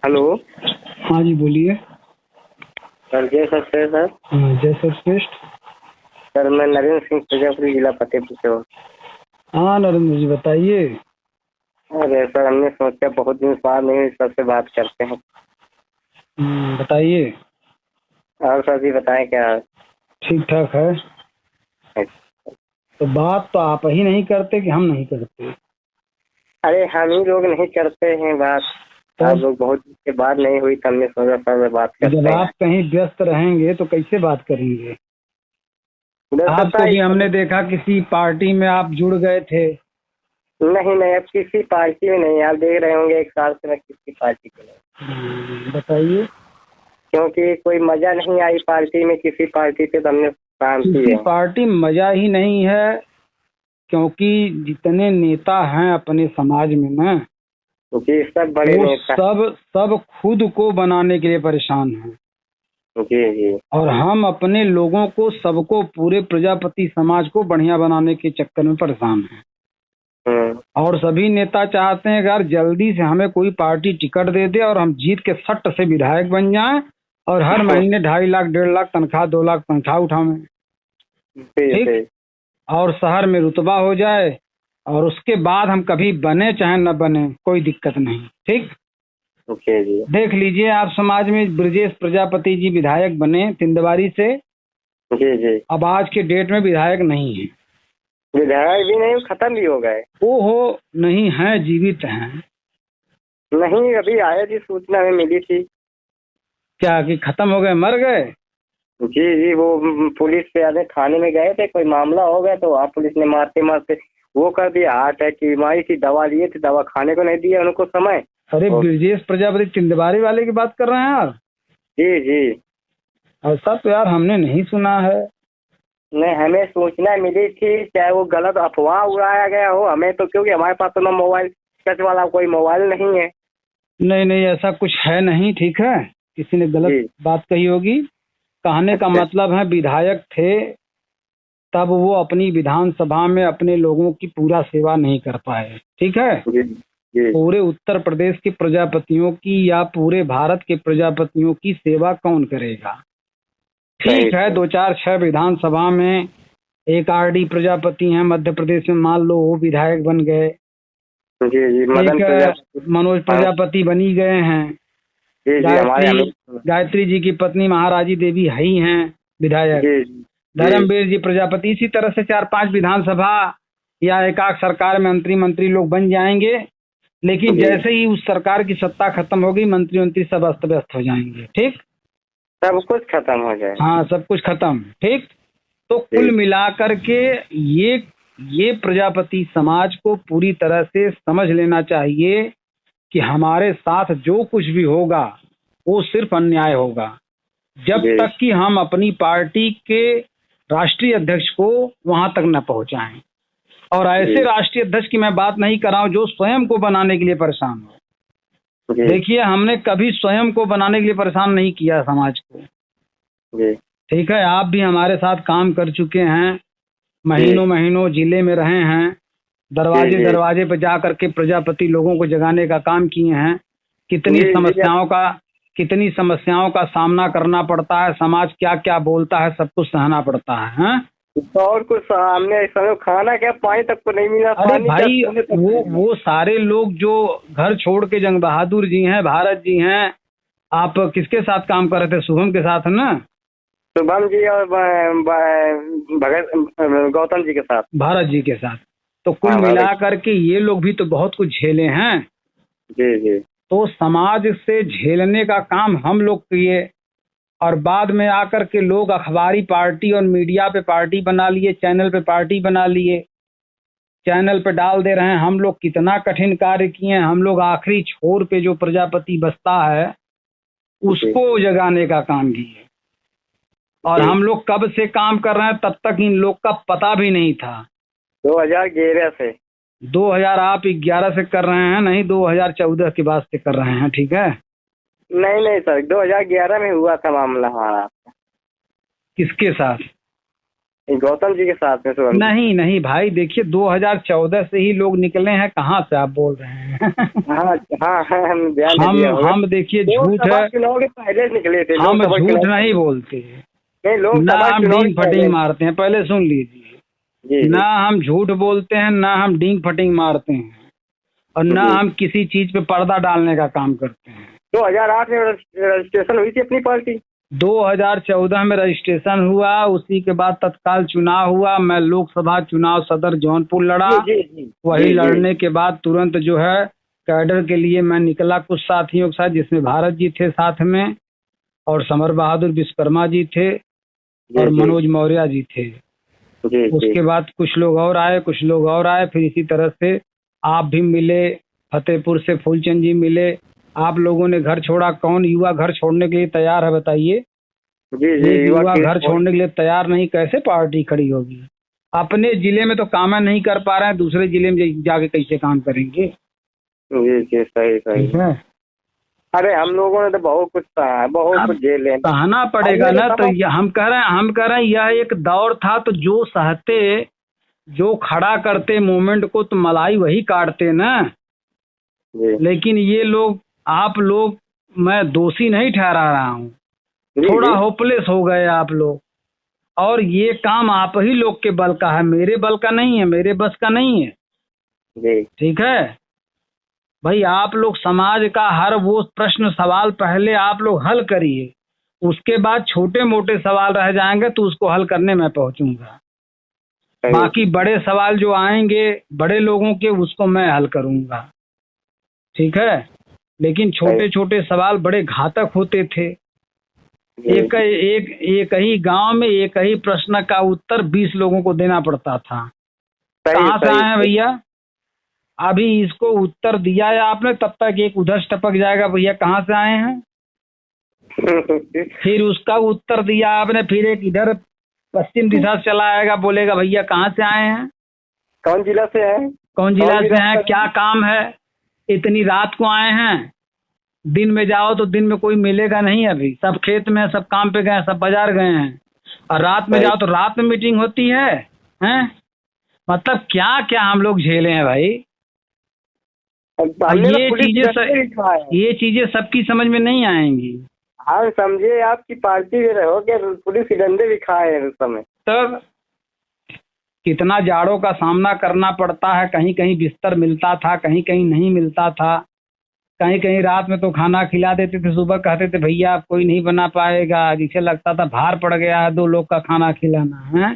Hello. हाँ जी बोलिए। Sir जय सर सर। हाँ जय श्रेष्ठ। सर मैं नरेंद्र सिंह प्रजापति जिला फतेहपुर से हूँ। हाँ नरेंद्र जी बताइए। अरे सर हमने सोचा बहुत दिन बाद नहीं सबसे बात करते हैं। बताइए। और सर जी बताएं क्या ठीक ठाक है। है? तो बात तो आप ही नहीं करते कि हम नहीं करते। अरे हम ही लोग नहीं करते हैं बात। आप तब लोग बहुत दिन के बाद नहीं हुई तो हमने सोचा सर से बात जब करते हैं। आप कहीं व्यस्त रहेंगे तो कैसे बात करेंगे। व्यस्तता आपको भी इस हमने देखा किसी पार्टी में आप जुड़ गए थे। नहीं नहीं अब किसी पार्टी में नहीं। आप देख रहे होंगे एक साल से मैं किसी पार्टी में नहीं। बताइए। क्योंकि कोई मजा नहीं आई पार्टी में किसी पार्टी से तो हमने काम किसी किए हैं। पार्टी में मजा ही नहीं है क्योंकि जितने नेता हैं अपने समाज में ना जी सब बड़े वो नेता। सब खुद को बनाने के लिए परेशान हैं। जी जी। और हम अपने लोगों को सबको पूरे प्रजापति समाज को बढ़िया बनाने के चक्कर में परेशान हैं। हम्म। और सभी नेता चाहते हैं अगर जल्दी से हमें कोई पार्टी टिकट दे दे और हम जीत के सट से विधायक बन जाएं और हर महीने 2.5 लाख 1.5 लाख तनख्वाह 2 लाख तनख्वाह उठावें। जी ठीक। जी। और शहर में रुतबा हो जाए और उसके बाद हम कभी बने चाहे न बने कोई दिक्कत नहीं। ठीक। जी जी। देख लीजिए आप समाज में ब्रजेश प्रजापति जी विधायक बने तिंदवारी से। जी जी। अब आज के डेट में विधायक नहीं है। विधायक भी नहीं खत्म भी हो गए। वो हो नहीं है जीवित हैं। नहीं अभी आया जी सूचना में मिली थी। क्या कि खत्म हो गए मर गए। जी जी वो पुलिस से आने थाने में गए थे कोई मामला हो गया तो वहाँ पुलिस ने मारते मारते वो कर दिया। हार्ट अटैक की बीमारी थी दवा लिए थे दवा खाने को नहीं दिया उनको समय। अरे और ब्रजेश प्रजापति तिंदवारी वाले की बात कर रहे हैं यार। जी जी। ऐसा तो यार हमने नहीं सुना है। नहीं हमें सूचना मिली थी चाहे वो गलत अफवाह उड़ाया गया हो हमें तो क्योंकि हमारे पास तो ना मोबाइल टच वाला कोई मोबाइल नहीं है। नहीं नहीं ऐसा कुछ है नहीं। ठीक है किसी ने गलत जी। बात कही होगी। कहने का अच्छा। मतलब है विधायक थे तब वो अपनी विधानसभा में अपने लोगों की पूरा सेवा नहीं कर पाए। ठीक है। जी जी। पूरे उत्तर प्रदेश के प्रजापतियों की या पूरे भारत के प्रजापतियों की सेवा कौन करेगा। सही ठीक है सही। 2 4 6 विधानसभा में एक आरडी प्रजापति हैं मध्य प्रदेश में मान लो वो विधायक बन गए। जी जी एक मदन प्रजापति। मनोज हाँ। प्रजापति बनी गए हैं। जी जी हमारे गायत्री अमित। गायत्री जी की पत्नी महाराजी देवी है ही हैं विधायक। जी जी। धर्मवीर जी प्रजापति। इसी तरह से 4 5 विधानसभा या एकाक सरकार में मंत्री लोग बन जाएंगे। लेकिन जी जैसे ही उस सरकार की सत्ता खत्म होगी मंत्री सब अस्त व्यस्त हो जाएंगे। ठीक। सब कुछ खत्म हो जाए। हाँ सब कुछ खत्म। ठीक। तो कुल जी मिलाकर के ये प्रजापति समाज को पूरी तरह से समझ लेना चाहिए कि हमारे साथ जो कुछ भी होगा वो सिर्फ अन्याय होगा जब जी तक कि हम अपनी पार्टी के राष्ट्रीय अध्यक्ष को वहां तक न पहुंचाएं। और जी ऐसे राष्ट्रीय अध्यक्ष की मैं बात नहीं कर रहा हूं जो स्वयं को बनाने के लिए परेशान हो। जी देखिए हमने कभी स्वयं को बनाने के लिए परेशान नहीं किया समाज को। जी ठीक है आप भी हमारे साथ काम कर चुके हैं। जी महीनों महीनों जिले में रहे हैं। जी दरवाजे जी दरवाजे पर जा करके प्रजापति लोगों को जगाने का काम किए हैं। कितनी जी जी समस्याओं का कितनी समस्याओं का सामना करना पड़ता है। समाज क्या क्या बोलता है सब कुछ सहना पड़ता है हाँ? तो और कुछ सामने समय खाना क्या पानी तक को नहीं मिला अरे पानी क्या भाई सोने तक को वो नहीं मिला। वो सारे लोग जो घर छोड़ के जंग बहादुर जी हैं भारत जी हैं। आप किसके साथ काम कर रहे थे शुभम के साथ है ना। शुभम जी और भगत गौतम जी के साथ। भारत जी के साथ। तो कुल हाँ मिला भाई। करके ये लोग भी तो बहुत कुछ झेले हैं। जी जी तो समाज से झेलने का काम हम लोग किए। और बाद में आकर के लोग अखबारी पार्टी और मीडिया पे पार्टी बना लिए चैनल पे पार्टी बना लिए। चैनल पे डाल दे रहे हैं हम लोग कितना कठिन कार्य किए हैं। हम लोग आखिरी छोर पे जो प्रजापति बसता है जी उसको जगाने का काम किए। और जी। हम लोग कब से काम कर रहे हैं तब तक इन लोग का पता भी नहीं था। 2011 से। 2000 आप 11 से कर रहे हैं नहीं 2014 के बाद से कर रहे हैं। ठीक है। नहीं नहीं सर 2011 में हुआ था मामला हमारा। किसके साथ। गौतम जी के साथ में शुभम जी। नहीं नहीं भाई, देखिए 2014 से ही लोग निकले हैं, कहाँ से आप बोल रहे हैं? हाँ हाँ हाँ, हम ध्यान दिया होगा। हम देखिए झूठ लोकसभा है, चुनाव के पहले निकले थे। हम लोकसभा झूठ चुनाव नहीं बोलते, नहीं, ना लोकसभा हम चुनाव डींग के पहले। फटिंग मारते हैं, पहले सुन लीजिए। जी ना जी हम झूठ बोलते हैं, ना हम डींग फटिंग मारते हैं, और ना जी। हम किसी चीज पे पर्दा डालने का काम करते हैं। 2008 में रजिस्ट्रेशन हुई थी अपनी पार्टी। 2014 में रजिस्ट्रेशन हुआ, उसी के बाद तत्काल चुनाव हुआ। मैं लोकसभा चुनाव सदर जौनपुर लड़ा। जी जी जी वही जी जी लड़ने के बाद तुरंत जो है कैडर के लिए मैं निकला कुछ साथियों के साथ, जिसमें भारत जी थे साथ में, और समर बहादुर विश्वकर्मा जी थे, जी और जी मनोज मौर्य जी थे। जी जी। उसके बाद कुछ लोग और आए, कुछ लोग और आए, फिर इसी तरह से आप भी मिले, फतेहपुर से फूलचंद जी मिले। आप लोगों ने घर छोड़ा, कौन युवा घर छोड़ने के लिए तैयार है बताइए? जी जी एक युवा युवा की घर छोड़ने के लिए तैयार नहीं, कैसे पार्टी खड़ी होगी? अपने जिले में तो काम नहीं कर पा रहे हैं, दूसरे जिले में जाके कैसे काम करेंगे? जी जी सही सही। ठीक है, अरे हम लोगों ने तो बहुत कुछ सहा है, बहुत अब कुछ झेले हैं। सहना पड़ेगा हमने ना। तो तो तमाम। हम कह रहे हैं यह एक दौर था, तो जो सहते, जो खड़ा करते मूवमेंट को, तो मलाई वही काटते ना। जी लेकिन ये लोग, आप लोग, मैं दोषी नहीं ठहरा रहा हूँ, जी थोड़ा जी होपलेस हो गए आप लोग। और ये काम आप ही लोग के बल का है, मेरे बल का नहीं है, मेरे बस का नहीं है। जी ठीक है भाई, आप लोग समाज का हर वो प्रश्न सवाल पहले आप लोग हल करिए, उसके बाद छोटे मोटे सवाल रह जाएंगे तो उसको हल करने में पहुंचूंगा। सही। बाकी बड़े सवाल जो आएंगे बड़े लोगों के, उसको मैं हल करूंगा। ठीक है, लेकिन सही। छोटे छोटे सवाल बड़े घातक होते थे। जी एक ही गांव में एक ही प्रश्न का उत्तर 20 लोगों को देना पड़ता था। सही कहाँ से सही आए हैं भैया? अभी इसको उत्तर दिया है आपने, तब तक एक उधर से टपक जाएगा, भैया कहाँ से आए हैं? सही। फिर उसका उत्तर दिया आपने, फिर एक इधर पश्चिम दिशा से चला आएगा, बोलेगा भैया कहाँ से आए हैं, कौन जिला से है? कौन जिला से हैं, से क्या काम है, इतनी रात को आए हैं। दिन में जाओ तो दिन में कोई मिलेगा नहीं, अभी सब खेत में, सब काम पे गए हैं, सब बाजार गए हैं। और रात में सही। जाओ तो रात में मीटिंग होती है, हैं? मतलब क्या क्या हम लोग झेले हैं भाई। अब और हमने तो पुलिस डंडे भी खाए हैं। ये चीजें सबकी समझ में नहीं आएंगी। हम समझे आपकी पार्टी में रहोगे, पुलिस के डंडे भी खाए हैं उस समय। तब कितना जाड़ों का सामना करना पड़ता है, कहीं कहीं बिस्तर मिलता था, कहीं कहीं नहीं मिलता था, कहीं कहीं रात में तो खाना खिला देते थे, सुबह कहते थे भैया आप कोई नहीं बना पाएगा, जिसे लगता था भार पड़ गया है 2 लोग का खाना खिलाना है।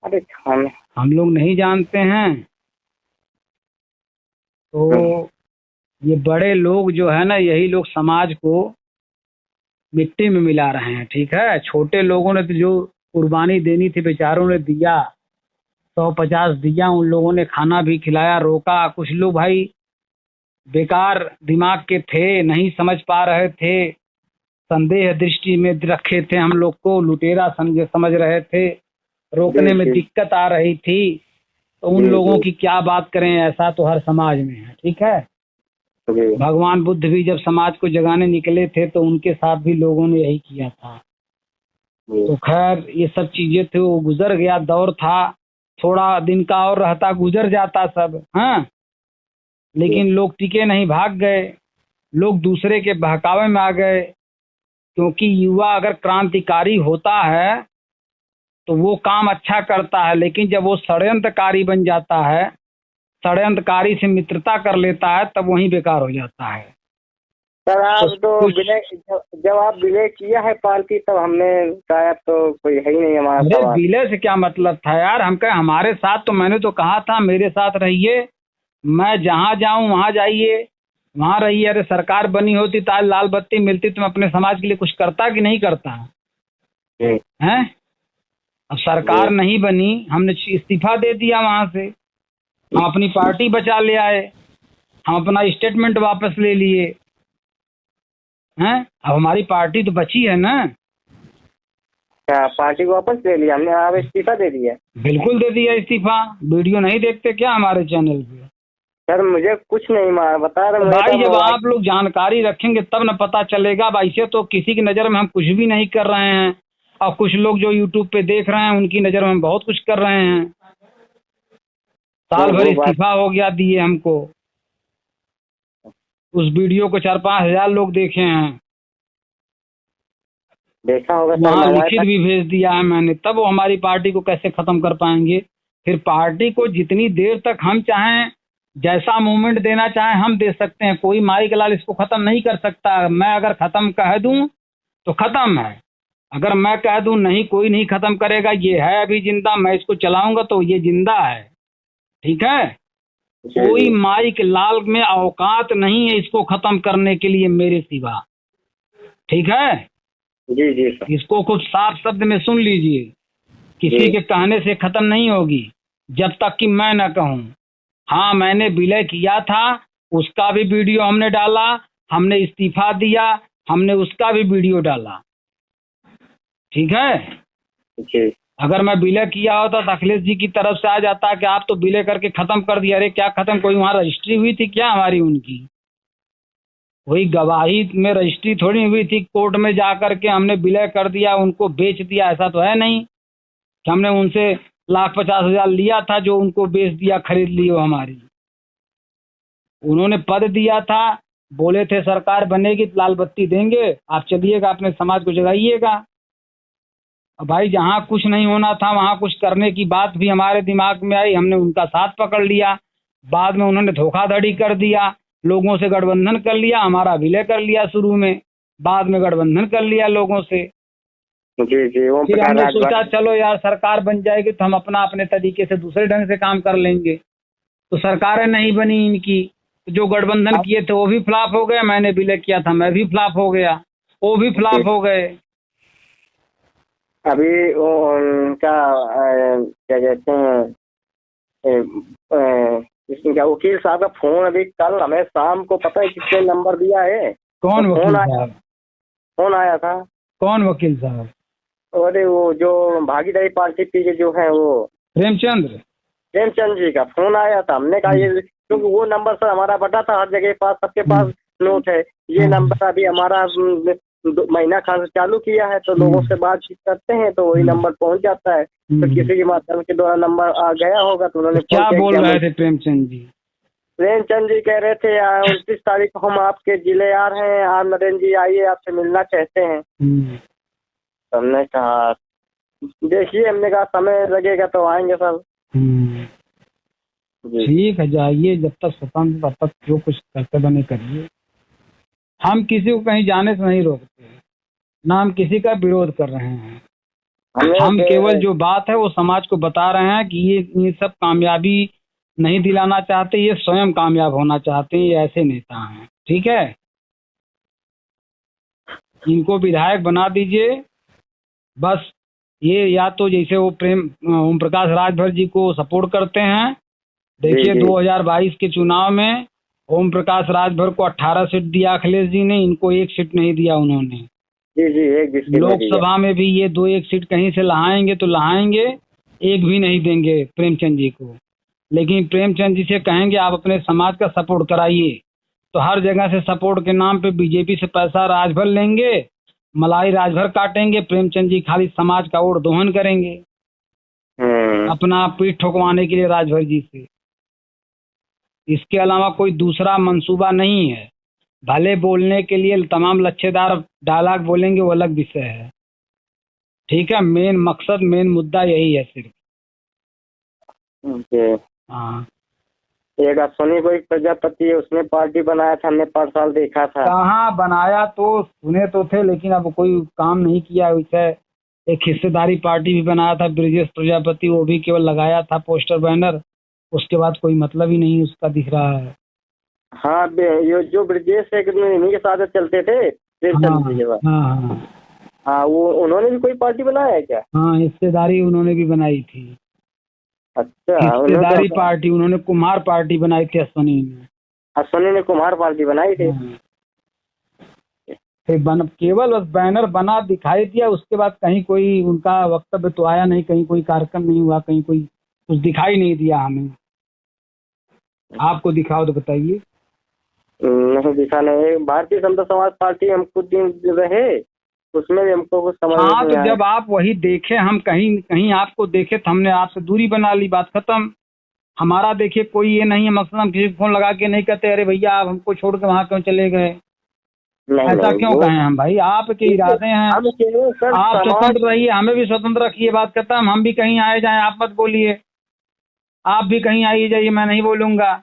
अरे खाने। हम लोग नहीं जानते हैं। तो ये बड़े लोग जो है ना, यही लोग समाज को मिट्टी में मिला रहे हैं। ठीक है, छोटे लोगों ने तो जो कुर्बानी देनी थी बेचारों ने दिया, 150 दिया, उन लोगों ने खाना भी खिलाया, रोका। कुछ लोग भाई बेकार दिमाग के थे, नहीं समझ पा रहे थे, संदेह दृष्टि में रखे थे, हम लोग को लुटेरा समझ रहे थे, रोकने जी में जी दिक्कत आ रही थी। तो उन जी लोगों जी की क्या बात करें, ऐसा तो हर समाज में है। ठीक है, जी भगवान बुद्ध भी जब समाज को जगाने निकले थे तो उनके साथ भी लोगों ने यही किया था। जी। तो खैर ये सब चीजें थी, वो गुजर गया, दौर था, थोड़ा दिन का और रहता गुजर जाता सब। हाँ, लेकिन लोग टिके नहीं, भाग गए, लोग दूसरे के बहकावे में आ गए। क्योंकि युवा अगर क्रांतिकारी होता है तो वो काम अच्छा करता है, लेकिन जब वो षड्यंत्रकारी बन जाता है, षड्यंत्रकारी से मित्रता कर लेता है, तब वहीं बेकार हो जाता है। सर आप तो कुछ विलय, जब आप विलय किया है पार्टी, तब हमने कहा तो कोई है ही नहीं हमारा अरे सवाल। विलय से क्या मतलब था यार? हम कहे हमारे साथ, तो मैंने तो कहा था मेरे साथ रहिए, मैं जहाँ जाऊँ वहाँ जाइए, वहाँ रहिए। अरे सरकार बनी होती तो आज लाल बत्ती मिलती तो मैं अपने समाज के लिए कुछ करता कि नहीं करता जी है? अब सरकार जी नहीं बनी, हमने इस्तीफा दे दिया वहाँ से, हम अपनी पार्टी बचा ले आए, हम अपना स्टेटमेंट वापस ले लिए हैं। अब हमारी पार्टी तो बची है ना। क्या पार्टी को वापस ले लिया हमने? आप इस्तीफा दे दिया? बिल्कुल दे दिया इस्तीफा। वीडियो नहीं देखते क्या हमारे चैनल पे? सर मुझे कुछ नहीं मार बता रहा, तो मुझे भाई तो जब मोबाइल। आप लोग जानकारी रखेंगे तब न पता चलेगा। अब ऐसे तो किसी की नज़र में हम कुछ भी नहीं कर रहे हैं, और कुछ लोग जो यूट्यूब पे देख रहे हैं उनकी नज़र में हम बहुत कुछ कर रहे हैं। साल भर वो बात इस्तीफा हो गया दिए हमको। उस वीडियो को 4-5 हजार लोग देखे हैं, देखा होगा सर, वहाँ हमारे लिखित भी भेज दिया है मैंने। तब वो हमारी पार्टी को कैसे खत्म कर पाएंगे? फिर पार्टी को जितनी देर तक हम चाहें, जैसा मूवमेंट देना चाहें हम दे सकते हैं। कोई माई के लाल इसको खत्म नहीं कर सकता। मैं अगर खत्म कह दूं तो खत्म है, अगर मैं कह दूं नहीं कोई नहीं खत्म करेगा, ये है अभी जिंदा, मैं इसको चलाऊंगा तो ये जिंदा है। ठीक है, जी कोई जी माई के लाल में औकात नहीं है इसको खत्म करने के लिए मेरे सिवा। ठीक है, जी जी सर। इसको कुछ साफ शब्द में सुन लीजिए, किसी जी के कहने से खत्म नहीं होगी जब तक कि मैं न कहूं। हाँ, मैंने विलय किया था, उसका भी वीडियो हमने डाला, हमने इस्तीफा दिया, हमने उसका भी वीडियो डाला। ठीक है, जी अगर मैं विलय किया होता तो अखिलेश जी की तरफ से आ जाता कि आप तो विलय करके खत्म कर दिया। अरे क्या खत्म, कोई वहाँ रजिस्ट्री हुई थी क्या हमारी उनकी? वही गवाही में रजिस्ट्री थोड़ी हुई थी, कोर्ट में जा करके हमने विलय कर दिया, उनको बेच दिया, ऐसा तो है नहीं कि हमने उनसे 1,50,000 लिया था जो उनको बेच दिया, खरीद ली वो हमारी। उन्होंने पद दिया था, बोले थे सरकार बनेगी तो लाल बत्ती देंगे, आप चलिएगा अपने समाज को जगाइएगा। अब भाई जहाँ कुछ नहीं होना था वहाँ कुछ करने की बात भी हमारे दिमाग में आई, हमने उनका साथ पकड़ लिया। बाद में उन्होंने धोखाधड़ी कर दिया, लोगों से गठबंधन कर लिया, हमारा विलय कर लिया शुरू में, बाद में गठबंधन कर लिया लोगों से। जी जी ओम फिर प्रकाश हमने राजभर। सोचा चलो यार सरकार बन जाएगी तो हम अपना अपने तरीके से दूसरे ढंग से काम कर लेंगे। तो सरकारें नहीं बनी इनकी, जो गठबंधन किए थे वो भी फ्लॉप हो गए, मैंने विलय किया था मैं भी फ्लॉप हो गया, वो भी फ्लॉप हो गए। अभी वो उनका क्या कहते हैं, इसमें क्या वकील साहब का फोन अभी कल हमें शाम को, पता है किसने नंबर दिया है? कौन तो वकील साहब? फोन आया था। कौन वकील साहब? अरे वो जो भागीदारी पार्टी के जो है वो प्रेमचंद्र। प्रेमचंद जी का फोन आया था। हमने कहा ये, क्योंकि वो नंबर सर हमारा बटा था हर जगह पास, सबके पास नोट है। ये नंबर अभी हमारा महीना खान से चालू किया है, तो लोगों से बातचीत करते हैं तो वही नंबर पहुंच जाता है। तो किसी के माध्यम के द्वारा नंबर आ गया होगा तो उन्होंने फोन क्या किया बोल कि रहे थे प्रेमचंद जी? प्रेमचंद जी कह रहे थे 29 तारीख को हम आपके जिले आ रहे हैं, आप नरेंद्र जी आइए, आपसे मिलना चाहते हैं। तो हमने कहा देखिए, हमने कहा समय लगेगा तो आएंगे सर। जी ठीक है, जाइए, जब तक स्वतंत्र तब तक जो कुछ करते बने करिए। हम किसी को कहीं जाने से नहीं रोकते, ना हम किसी का विरोध कर रहे हैं। हम केवल जो बात है वो समाज को बता रहे हैं कि ये सब कामयाबी नहीं दिलाना चाहते, ये स्वयं कामयाब होना चाहते हैं, ये ऐसे नेता हैं। ठीक है, इनको विधायक बना दीजिए बस। ये या तो जैसे वो ओम प्रकाश राजभर जी को सपोर्ट करते हैं, देखिए 2022 के चुनाव में ओम प्रकाश राजभर को 18 सीट दिया अखिलेश जी ने, इनको 1 सीट नहीं दिया उन्होंने। जी जी एक लोकसभा में भी ये 2-1 सीट कहीं से लहाएंगे तो लहाएंगे, एक भी नहीं देंगे प्रेमचंद जी को। लेकिन प्रेमचंद जी से कहेंगे आप अपने समाज का सपोर्ट कराइए, तो हर जगह से सपोर्ट के नाम पे बीजेपी से पैसा राजभर लेंगे, मलाई राजभर काटेंगे, प्रेमचंद जी खाली समाज का वोट दोहन करेंगे अपना पीठ ठोकवाने के लिए राजभर जी से। इसके अलावा कोई दूसरा मंसूबा नहीं है। भले बोलने के लिए तमाम लच्छेदार डायलॉग बोलेंगे, वो अलग विषय है। ठीक है, मेन मकसद मेन मुद्दा यही है सिर्फ। हाँ, एक अश्विनी कोई प्रजापति है, उसने पार्टी बनाया था, हमने पर साल देखा था। कहाँ बनाया, तो सुने तो थे लेकिन अब कोई काम नहीं किया वैसे। एक हिस्सेदारी पार्टी भी बनाया था ब्रिजेश प्रजापति, वो भी केवल लगाया था पोस्टर बैनर, उसके बाद कोई मतलब ही नहीं उसका दिख रहा है। हाँ, ये जो ब्रिजेश है इन्हीं के साथ चलते थे प्रेमचंद जी के बाद। हाँ, हाँ, वो उन्होंने भी कोई पार्टी बनाया है क्या? हाँ, हिस्सेदारी उन्होंने भी बनाई थी। अच्छा, हिस्सेदारी पार्टी उन्होंने कुम्हार पार्टी बनाई थी अश्विनी ने। अश्विनी ने कुम्हार पार्टी बनाई थी। फिर केवल बस बैनर बना दिखाई दिया, उसके बाद कहीं कोई उनका वक्तव्य तो आया नहीं, कहीं कोई कार्यक्रम नहीं हुआ, कहीं कोई कुछ दिखाई नहीं दिया हमें। आपको दिखाओ तो बताइए। नहीं दिखा नहीं। भारतीय जनता समाज पार्टी हम कुछ दिन रहे, उसमें भी हमको कुछ समझ हाँ, नहीं तो आया। जब आप वही देखे, हम कहीं कहीं आपको देखे तो हमने आपसे दूरी बना ली, बात खत्म। हमारा देखिए कोई ये नहीं है मकसद, हम किसी को फोन लगा के नहीं कहते अरे भैया आप हमको छोड़ के वहाँ क्यों चले गए। नहीं ऐसा नहीं क्यों वो कहें हम भाई, आपके इरादे हैं, हम केवल सर आप समाज। स्वतंत्र रहिए, हमें भी स्वतंत्र रखिए, बात खत्म। हम भी कहीं आए जाएं, आप मत बोलिए, आप भी कहीं आइए जाइए, मैं नहीं बोलूंगा।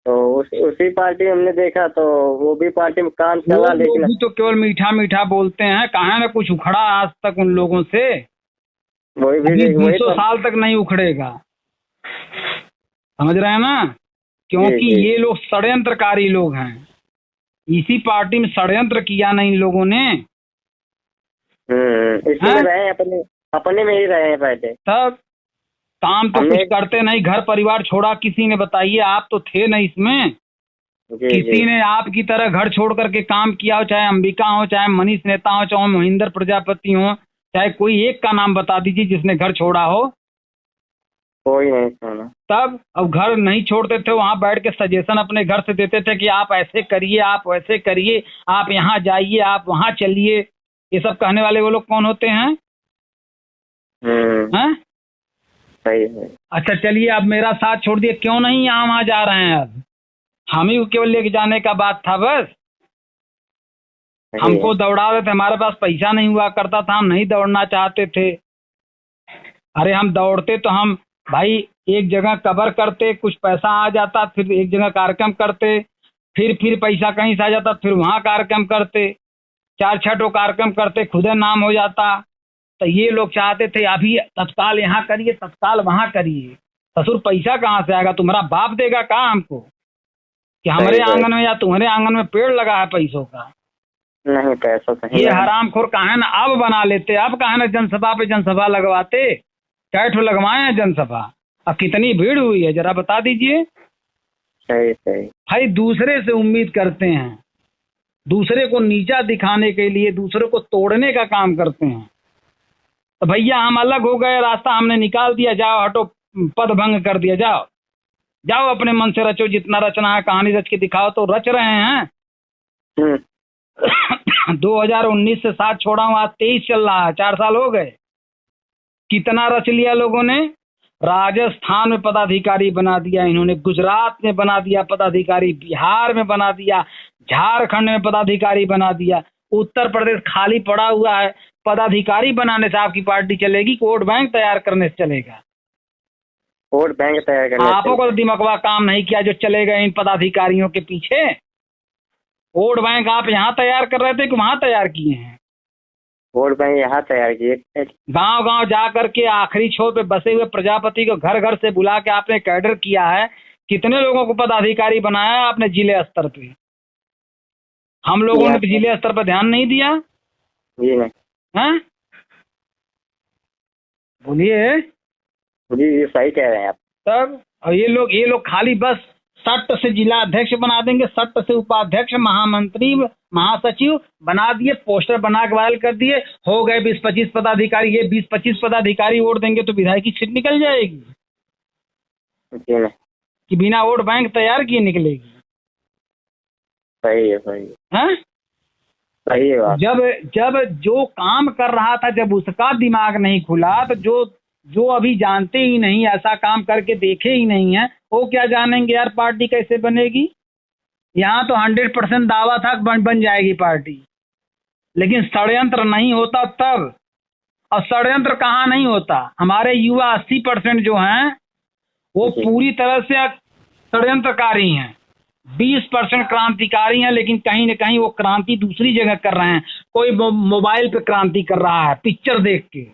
तो उसी पार्टी में हमने देखा तो वो भी पार्टी में काम वो चला, लोग लेकिन भी तो केवल मीठा मीठा बोलते हैं, कहाँ ना कुछ उखड़ा आज तक उन लोगों से, अभी वही 200 तो। साल तक नहीं उखड़ेगा, समझ रहे हैं ना। जी क्योंकि जी। ये लोग षड्यंत्रकारी लोग हैं, इसी पार्टी में षड्यंत्र किया ना इन लोगों ने। इसी में हैं? रहे हैं, अपने अपने में ही रहे हैं पहले। तब काम तो कुछ हमने करते नहीं, घर परिवार छोड़ा किसी ने, बताइए, आप तो थे नहीं इसमें। जी जी। किसी ने आपकी तरह घर छोड़ करके काम किया हो, चाहे अंबिका हो, चाहे मनीष नेता हो, चाहे महेंद्र प्रजापति हो, चाहे कोई एक का नाम बता दीजिए जिसने घर छोड़ा हो। कोई नहीं सुना। तब अब घर नहीं छोड़ते थे, वहां बैठ के सजेशन अपने घर से देते थे कि आप ऐसे करिए, आप वैसे करिए, आप यहाँ जाइए, आप वहां चलिए। ये सब कहने वाले वो लोग कौन होते हैं? हैं? सही है। अच्छा चलिए, अब मेरा साथ छोड़ दिए, क्यों नहीं यहाँ वहां जा रहे हैं? अब हम ही को केवल लेके जाने का बात था बस। सही हमको है। दौड़ा रहे थे, हमारे पास पैसा नहीं हुआ करता था, हम नहीं दौड़ना चाहते थे। अरे हम दौड़ते तो हम भाई एक जगह कवर करते, कुछ पैसा आ जाता, फिर एक जगह कार्यक्रम करते, फिर पैसा कहीं से आ जाता, फिर वहाँ कार्यक्रम करते, 4-6 कार्यक्रम करते, खुदे नाम हो जाता। तो ये लोग चाहते थे अभी तत्काल यहाँ करिए, तत्काल वहाँ करिए। ससुर पैसा कहाँ से आएगा? तुम्हारा बाप देगा कहाँ हमको कि हमारे सही सही। आंगन में या तुम्हारे आंगन में पेड़ लगा है पैसों का? नहीं पैसा कहीं ये नहीं। हरामखोर कहा ना अब बना लेते, अब कहा ना जनसभा पे जनसभा लगवाते, कैठ लगवाए हैं जनसभा, अब कितनी भीड़ हुई है जरा बता दीजिए। सही सही। भाई दूसरे से उम्मीद करते हैं, दूसरे को नीचा दिखाने के लिए दूसरे को तोड़ने का काम करते हैं। तो भैया हम अलग हो गए, रास्ता हमने निकाल दिया, जाओ हटो, पद भंग कर दिया, जाओ जाओ अपने मन से रचो, जितना रचना है कहानी रच के दिखाओ, तो रच रहे हैं। 2019 से साथ छोड़ा हूँ, आज 23 चल रहा है, 4 साल हो गए। कितना रच लिया लोगों ने? राजस्थान में पदाधिकारी बना दिया इन्होंने, गुजरात में बना दिया पदाधिकारी, बिहार में बना दिया, झारखंड में पदाधिकारी बना दिया, उत्तर प्रदेश खाली पड़ा हुआ है। पदाधिकारी बनाने से आपकी पार्टी चलेगी? वोट बैंक तैयार करने से चलेगा? वोट बैंक तैयार करने आपको तो दिमागवा काम नहीं किया जो चले गए इन पदाधिकारियों के पीछे। वोट बैंक आप यहाँ तैयार कर रहे थे कि वहां तैयार किए हैं? वोट बैंक यहाँ तैयार किए। गांव गांव जा करके आखिरी छोर पे बसे हुए प्रजापति को घर घर से बुला के आपने कैडर किया है। कितने लोगों को पदाधिकारी बनाया है आपने जिले स्तर पे? हम लोगों ने जिले स्तर पर ध्यान नहीं दिया। जी नहीं। हैं? बोलिए। जी जी सही कह रहे हैं आप। तब और ये लोग खाली बस सट्ट से जिला अध्यक्ष बना देंगे, सट्ट से उपाध्यक्ष, महामंत्री, महासचिव बना दिए, पोस्टर बना के वायरल कर दिए, हो गए 20-25 पदाधिकारी। ये 20-25 पदाधिकारी वोट देंगे तो विधायक की सीट निकल जाएगी जी नहीं। कि बिना वोट बैंक तैयार किए निकलेगी? सही है सही है। हैं? सही है बात। जब जो काम कर रहा था, जब उसका दिमाग नहीं खुला, तो जो अभी जानते ही नहीं, ऐसा काम करके देखे ही नहीं है, वो क्या जानेंगे यार पार्टी कैसे बनेगी? यहाँ तो 100% दावा था बन जाएगी पार्टी, लेकिन षड्यंत्र नहीं होता तब। और षड्यंत्र कहाँ नहीं होता? हमारे युवा 80% जो हैं वो पूरी तरह से षड्यंत्रकारी हैं, 20% क्रांतिकारी हैं, लेकिन कहीं न कहीं वो क्रांति दूसरी जगह कर रहे हैं। कोई मोबाइल पे क्रांति कर रहा है पिक्चर देख के,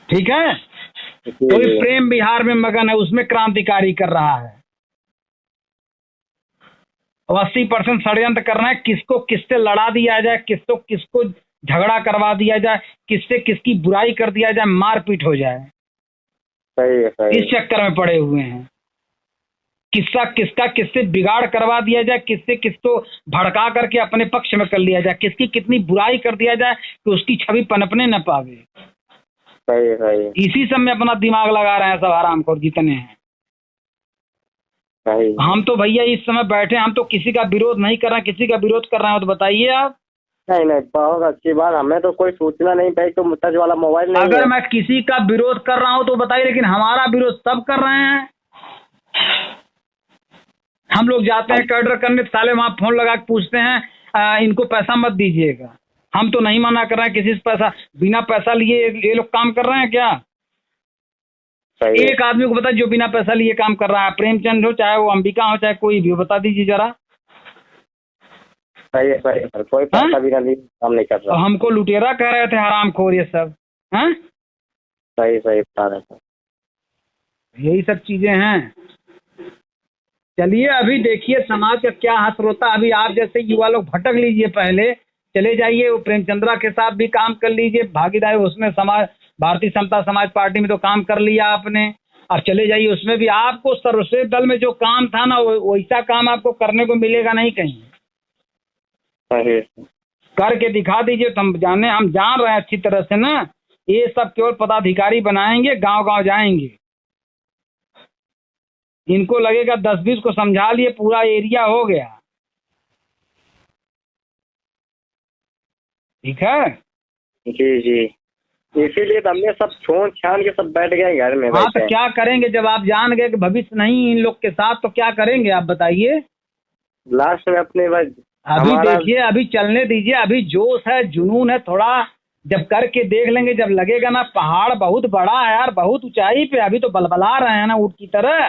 ठीक है? कोई प्रेम बिहार में मगन है, उसमें क्रांतिकारी कर रहा है। और 80% षड्यंत्र कर रहे हैं, किसको किससे लड़ा दिया जाए, किसको झगड़ा करवा दिया जाए, किससे किसकी बुराई कर दिया जाए, मारपीट हो जाए। सही है सही। इस चक्कर में पड़े हुए हैं। किससे बिगाड़ करवा दिया जाए, किससे किसको भड़का करके अपने पक्ष में कर लिया जाए, किसकी कितनी बुराई कर दिया जाए कि उसकी छवि पनपने न पावे। सही सही। इसी सब में अपना दिमाग लगा रहे हैं सब हरामखोर जितने हैं। सही। हम तो भैया इस समय बैठे, हम तो किसी का विरोध नहीं कर रहे हैं, किसी का विरोध कर रहे हैं तो बताइए आप। नहीं नहीं, बहुत अच्छी बात, हमें तो कोई सूचना नहीं पाई, तो टच वाला मोबाइल नहीं अगर है। मैं किसी का विरोध कर रहा हूं तो बताइए, लेकिन हमारा विरोध सब कर रहे हैं। हम लोग जाते हैं कैडर करने, साले वहां फोन लगा के पूछते हैं इनको पैसा मत दीजिएगा। हम तो नहीं मना कर रहे हैं किसी से पैसा, बिना पैसा लिए ये लोग काम कर रहे हैं क्या? सही है। एक आदमी को बता जो बिना पैसा लिए काम कर रहा है, प्रेमचंद हो, चाहे वो अंबिका हो, चाहे कोई भी हो, बता दीजिए जरा। सही है सही है सर, कोई पैसा भी नहीं, काम नहीं कर तो रहा। हमको लुटेरा कह रहे थे, हरामखोर ये सब। हैं? सही सही बता रहे सर। यही सब चीजें हैं। चलिए अभी देखिए समाज का क्या हाथ रोता है। अभी आप जैसे युवा लोग भटक लीजिए, पहले चले जाइए वो प्रेमचंद्रा के साथ भी काम कर लीजिए, भागीदारी उसमें समाज भारतीय समता समाज पार्टी में तो काम कर लिया आपने। अब चले जाइए उसमें भी, आपको सर्वश्रेष्ठ दल में जो काम था ना वैसा काम आपको करने को मिलेगा नहीं कहीं। सही। करके दिखा दीजिए तो हम जान रहे हैं अच्छी तरह से ना। ये सब केवल पदाधिकारी बनाएंगे, गांव गांव जाएंगे, इनको लगेगा 10-20 को समझा लिए पूरा एरिया हो गया। ठीक है जी जी, इसीलिए तो हमने सब छोड़ छान के सब बैठ गए घर में हाँ, बैठे तो हैं। क्या करेंगे जब आप जान गए कि भविष्य नहीं इन लोग के साथ, तो क्या करेंगे आप बताइए। लास्ट में अपने बस अभी हमारा। देखिए, अभी चलने दीजिए, अभी जोश है, जुनून है थोड़ा, जब करके देख लेंगे, जब लगेगा ना पहाड़ बहुत बड़ा है यार, बहुत ऊंचाई पे, अभी तो बलबला रहे हैं ना ऊँट की तरह।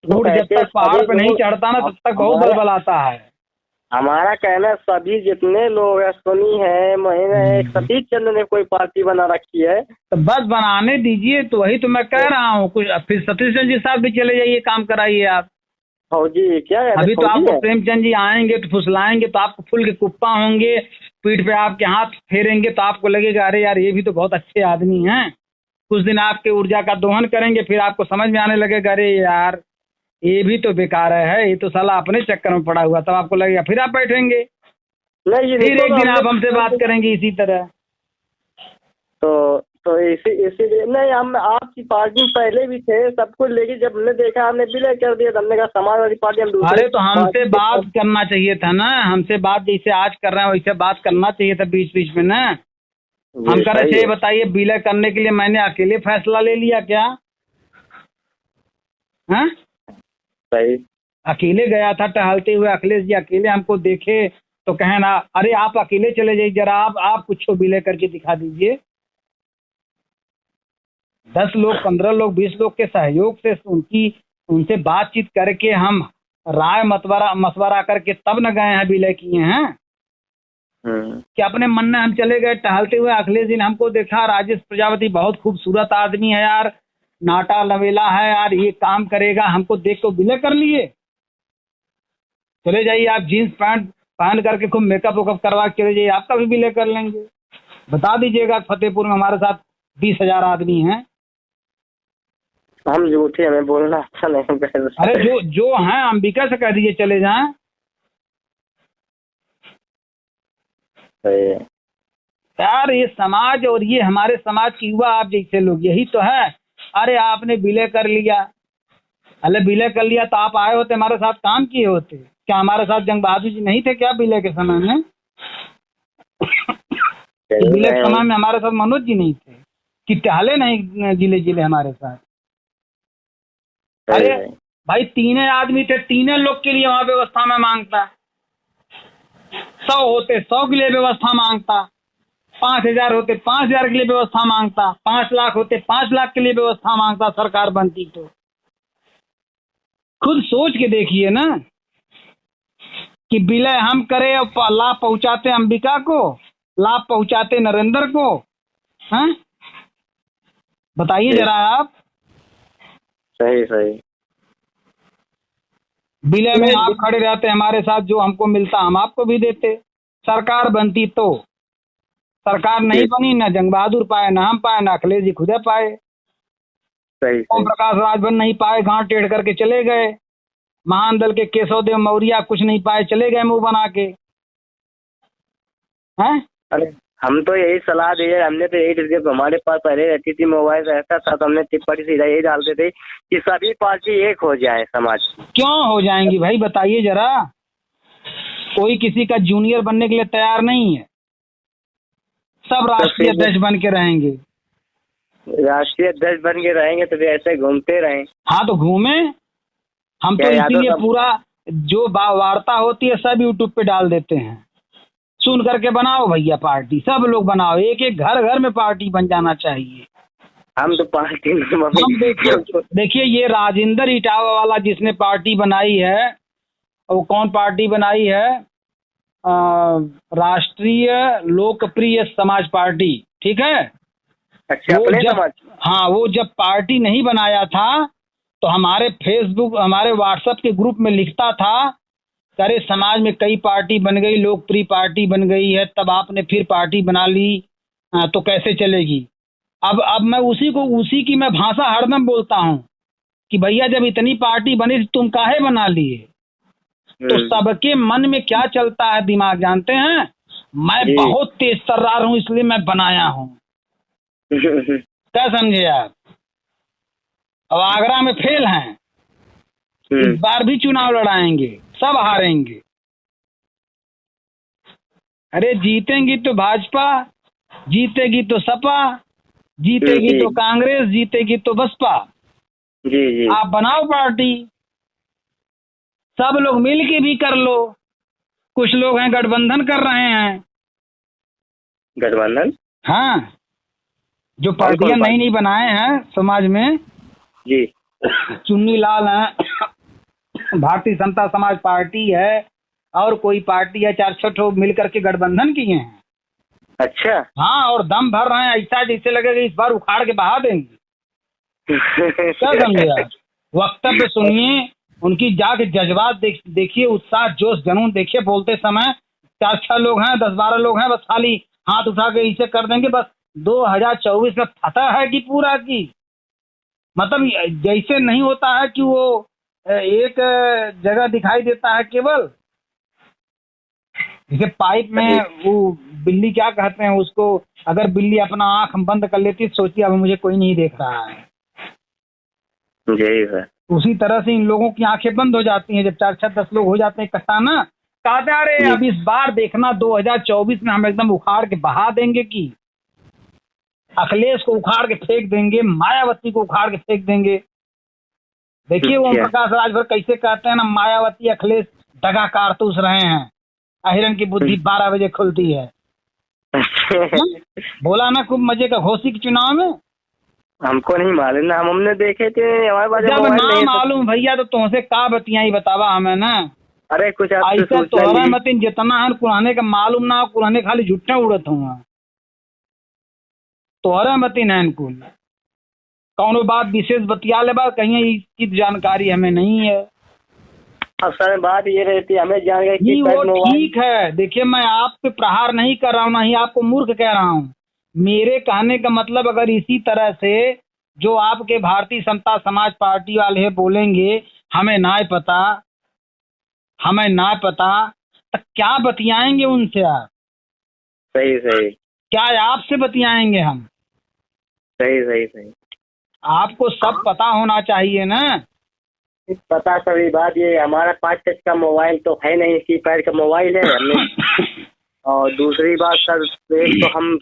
तो ऊँट जब कहते तक पहाड़ सभी पे नहीं लोग, चढ़ता ना तब तक बहुत हमारा बलबलाता है। हमारा कहना सभी जितने लोग हैं, सुनी है, महीने है, एक सतीश चंद्र ने कोई पार्टी बना रखी है। तो बस बनाने दीजिए, तो वही तो मैं कह रहा हूँ। कुछ फिर सतीश चंद्र जी साथ भी चले जाइए, काम कराइए आप। फौजी क्या कहते अभी तो फौजी आपको है। प्रेमचंद जी आएंगे तो फुसलाएंगे, तो आपको फुल के कुप्पा होंगे, पीठ पे आपके हाथ फेरेंगे, तो आपको लगेगा अरे यार ये भी तो बहुत अच्छे आदमी हैं। कुछ दिन आपके ऊर्जा का दोहन करेंगे, फिर आपको समझ में आने लगेगा अरे यार ये भी तो बेकार है, ये तो साला अपने चक्कर में पड़ा हुआ, तब आपको लगेगा, फिर आप बैठेंगे, नहीं, फिर इनको एक तो दिन हमने आप हमसे बात करेंगे इसी तरह। तो इसीलिए नहीं, हम आपकी पार्टी में पहले भी थे सब कुछ, लेकिन जब हमने देखा हमने विलय कर दिया, तो हमने कहा समाजवादी पार्टी हम दूसरे अरे तो हमसे पार्टी के बात साथ। करना चाहिए था ना, हमसे बात जैसे आज कर रहे हैं वैसे बात करना चाहिए था बीच बीच में ना। हम जी कह रहे सही थे ये है। बताइए विलय करने के लिए मैंने अकेले फैसला ले लिया क्या? हाँ, सही। अकेले गया था टहलते हुए, अखिलेश जी अकेले हमको देखे तो कहे ना अरे आप अकेले चले जाइए, जरा आप कुछ विलय करके दिखा दीजिए। 10 लोग, 15 लोग, 20 लोग के सहयोग से उनसे बातचीत करके हम राय मशवरा करके तब न गए हैं, विलय किए हैं। कि अपने मन में हम चले गए टहलते हुए, अगले दिन हमको देखा राजेश प्रजापति बहुत खूबसूरत आदमी है यार, नाटा लवेला है यार, ये काम करेगा, हमको देख को विलय कर लिए। चले जाइए आप जीन्स पैंट पहन करके खूब मेकअप वेकअप करवा के चले जाइए, आपका भी विलय कर लेंगे। बता दीजिएगा फतेहपुर में हमारे साथ 20,000 आदमी हैं। हम झूठे, हमें बोलना अच्छा नहीं लगता। अरे जो हैं अंबिका से कह दीजिए चले जाएं। सही है। यार ये समाज और ये हमारे समाज की युवा आप जैसे लोग यही तो है। अरे आपने विलय कर लिया, अरे विलय कर लिया तो आप आए होते हमारे साथ काम किए होते क्या? हमारे साथ जंग बहादुर जी नहीं थे क्या विलय के समय में? विलय के समय में हमारे साथ मनोज जी नहीं थे कि टहले नहीं जिले जिले हमारे साथ? अरे भाई तीने आदमी थे, तीने लोग के लिए वहां व्यवस्था में मांगता, 100 होते 100 के लिए व्यवस्था मांगता, 5,000 होते 5,000 के लिए व्यवस्था मांगता, 5 लाख होते 5 लाख के लिए व्यवस्था मांगता। सरकार बनती तो खुद सोच के देखिए ना कि विलय हम करें और लाभ पहुंचाते अंबिका को, लाभ पहुंचाते नरेंद्र को। हैं बताइए जरा आप। सही सही। विलय में आप खड़े रहते हमारे साथ, जो हमको मिलता हम आपको भी देते। सरकार बनती तो, सरकार नहीं बनी, ना जंग बहादुर पाए, ना हम पाए, ना अखिलेश जी खुदे पाए, सही ओम प्रकाश राजभर नहीं पाए, गांठ टेढ़ करके चले गए। महान दल के केशव देव मौर्य कुछ नहीं पाए, चले गए मुंह बना के। हैं अरे हम तो यही सलाह दी है, हमने तो यही, जब हमारे पास पहले रहती थी मोबाइल रहता था तो हमने टिप्पणी सीधा यही डालते थे कि सभी पार्टी एक हो जाए समाज की। क्यों हो जाएंगी भाई, बताइए जरा। कोई किसी का जूनियर बनने के लिए तैयार नहीं है, सब तो राष्ट्रीय फिर अध्यक्ष बन के रहेंगे। राष्ट्रीय अध्यक्ष बन के रहेंगे तो फिर ऐसे घूमते रहें। हाँ तो घूमे। हम तो क्या यादव इसीलिए साहब? पूरा जो वार्ता होती है सब यूट्यूब पे डाल देते हैं। सुन करके बनाओ भैया पार्टी, सब लोग बनाओ, एक एक घर घर में पार्टी बन जाना चाहिए। हम तो पार्टी में हम देखिए ये राजेंद्र इटावा वाला जिसने पार्टी बनाई है, वो कौन पार्टी बनाई है, राष्ट्रीय लोकप्रिय समाज पार्टी, ठीक है। अच्छा, वो अपने जब समाज। हाँ वो जब पार्टी नहीं बनाया था तो हमारे फेसबुक हमारे व्हाट्सएप के ग्रुप में लिखता था, अरे समाज में कई पार्टी बन गई, लोकप्रिय पार्टी बन गई है, तब आपने फिर पार्टी बना ली, तो कैसे चलेगी। अब मैं उसी की मैं भाषा हरदम बोलता हूँ कि भैया जब इतनी पार्टी बनी तो तुम काहे बना लिए। तो सबके मन में क्या चलता है दिमाग जानते हैं, मैं जी। बहुत तेज तर्रार हूँ इसलिए मैं बनाया हूँ। क्या समझे आप। अब आगरा में फेल हैं, इस बार भी चुनाव लड़ाएंगे, सब हारेंगे। अरे जीतेंगी तो भाजपा, जीतेगी तो सपा, जीतेगी तो कांग्रेस, जीतेगी तो बसपा। जी जी। आप बनाओ पार्टी, सब लोग मिल के भी कर लो। कुछ लोग हैं गठबंधन कर रहे हैं। गठबंधन? हाँ, जो पार्टियां नई नई बनाए हैं समाज में। जी। चुन्नी लाल है, भारतीय जनता समाज पार्टी है, और कोई पार्टी है, 4-6 ठो मिल करके गठबंधन किए हैं। अच्छा। हाँ, और दम भर रहे हैं, ऐसा जैसे लगेगा इस बार उखाड़ के बहा देंगे। क्या समझे आप। वक्तव्य सुनिए उनकी, जाके जज्बात देखिए, उत्साह जोश जुनून देखिए। बोलते समय 4-6 लोग हैं, 10-12 लोग हैं, बस खाली हाथ उठा के इसे कर देंगे। बस 2024 में फतह है कि पूरा की, मतलब जैसे नहीं होता है कि वो एक जगह दिखाई देता है केवल, जैसे पाइप में वो बिल्ली क्या कहते हैं उसको, अगर बिल्ली अपना आंख बंद कर लेती है सोचिए अब मुझे कोई नहीं देख रहा है। यही है। उसी तरह से इन लोगों की आंखें बंद हो जाती हैं जब 4-6-10 लोग हो जाते हैं इकट्ठा ना। कहते हैं अरे अब इस बार देखना 2024 में हम एकदम उखाड़ के बहा देंगे, कि अखिलेश को उखाड़ के फेंक देंगे, मायावती को उखाड़ के फेंक देंगे। देखिए ओम प्रकाश राजभर कैसे कहते हैं ना, मायावती अखिलेश दगा कारतूस रहे हैं, अहिरन की बुद्धि 12 बजे खुलती है। बोला ना खूब मजे का घोसी के चुनाव में। हमको नहीं मालूम ना, हमने देखे थे, हमारे पास जब मोबाइल ना नहीं मालूम भैया तो तुमसे का बतियाई बतावा हमें ना। अरे कुछ आपसे ऐसा सूचना तोहरा मिली। मतीन जितना है कुराने का मालूम ना हो, कुराने खाली झुट्टे उड़त हुआ तोहरा मतीन है कुल कौनो बात विशेष बतिया ले बा, कहीं इसकी जानकारी हमें नहीं है। असल में बात ये रहती है, हमें जान गए नहीं वो ठीक है। देखिए मैं आप पे प्रहार नहीं कर रहा हूँ, ना ही आपको मूर्ख कह रहा हूँ। मेरे कहने का मतलब अगर इसी तरह से जो आपके भारतीय जनता समाज पार्टी वाले बोलेंगे हमें ना पता, हमें ना पता, तो क्या बतियाएंगे उनसे आप। सही सही। क्या आपसे बतियाएंगे हम। सही सही सही। आपको सब पता होना चाहिए ना। पता सभी बात, ये हमारा 5 टच का मोबाइल तो है नहीं, कीपैड का मोबाइल है हमने। और दूसरी बात सर, एक तो हम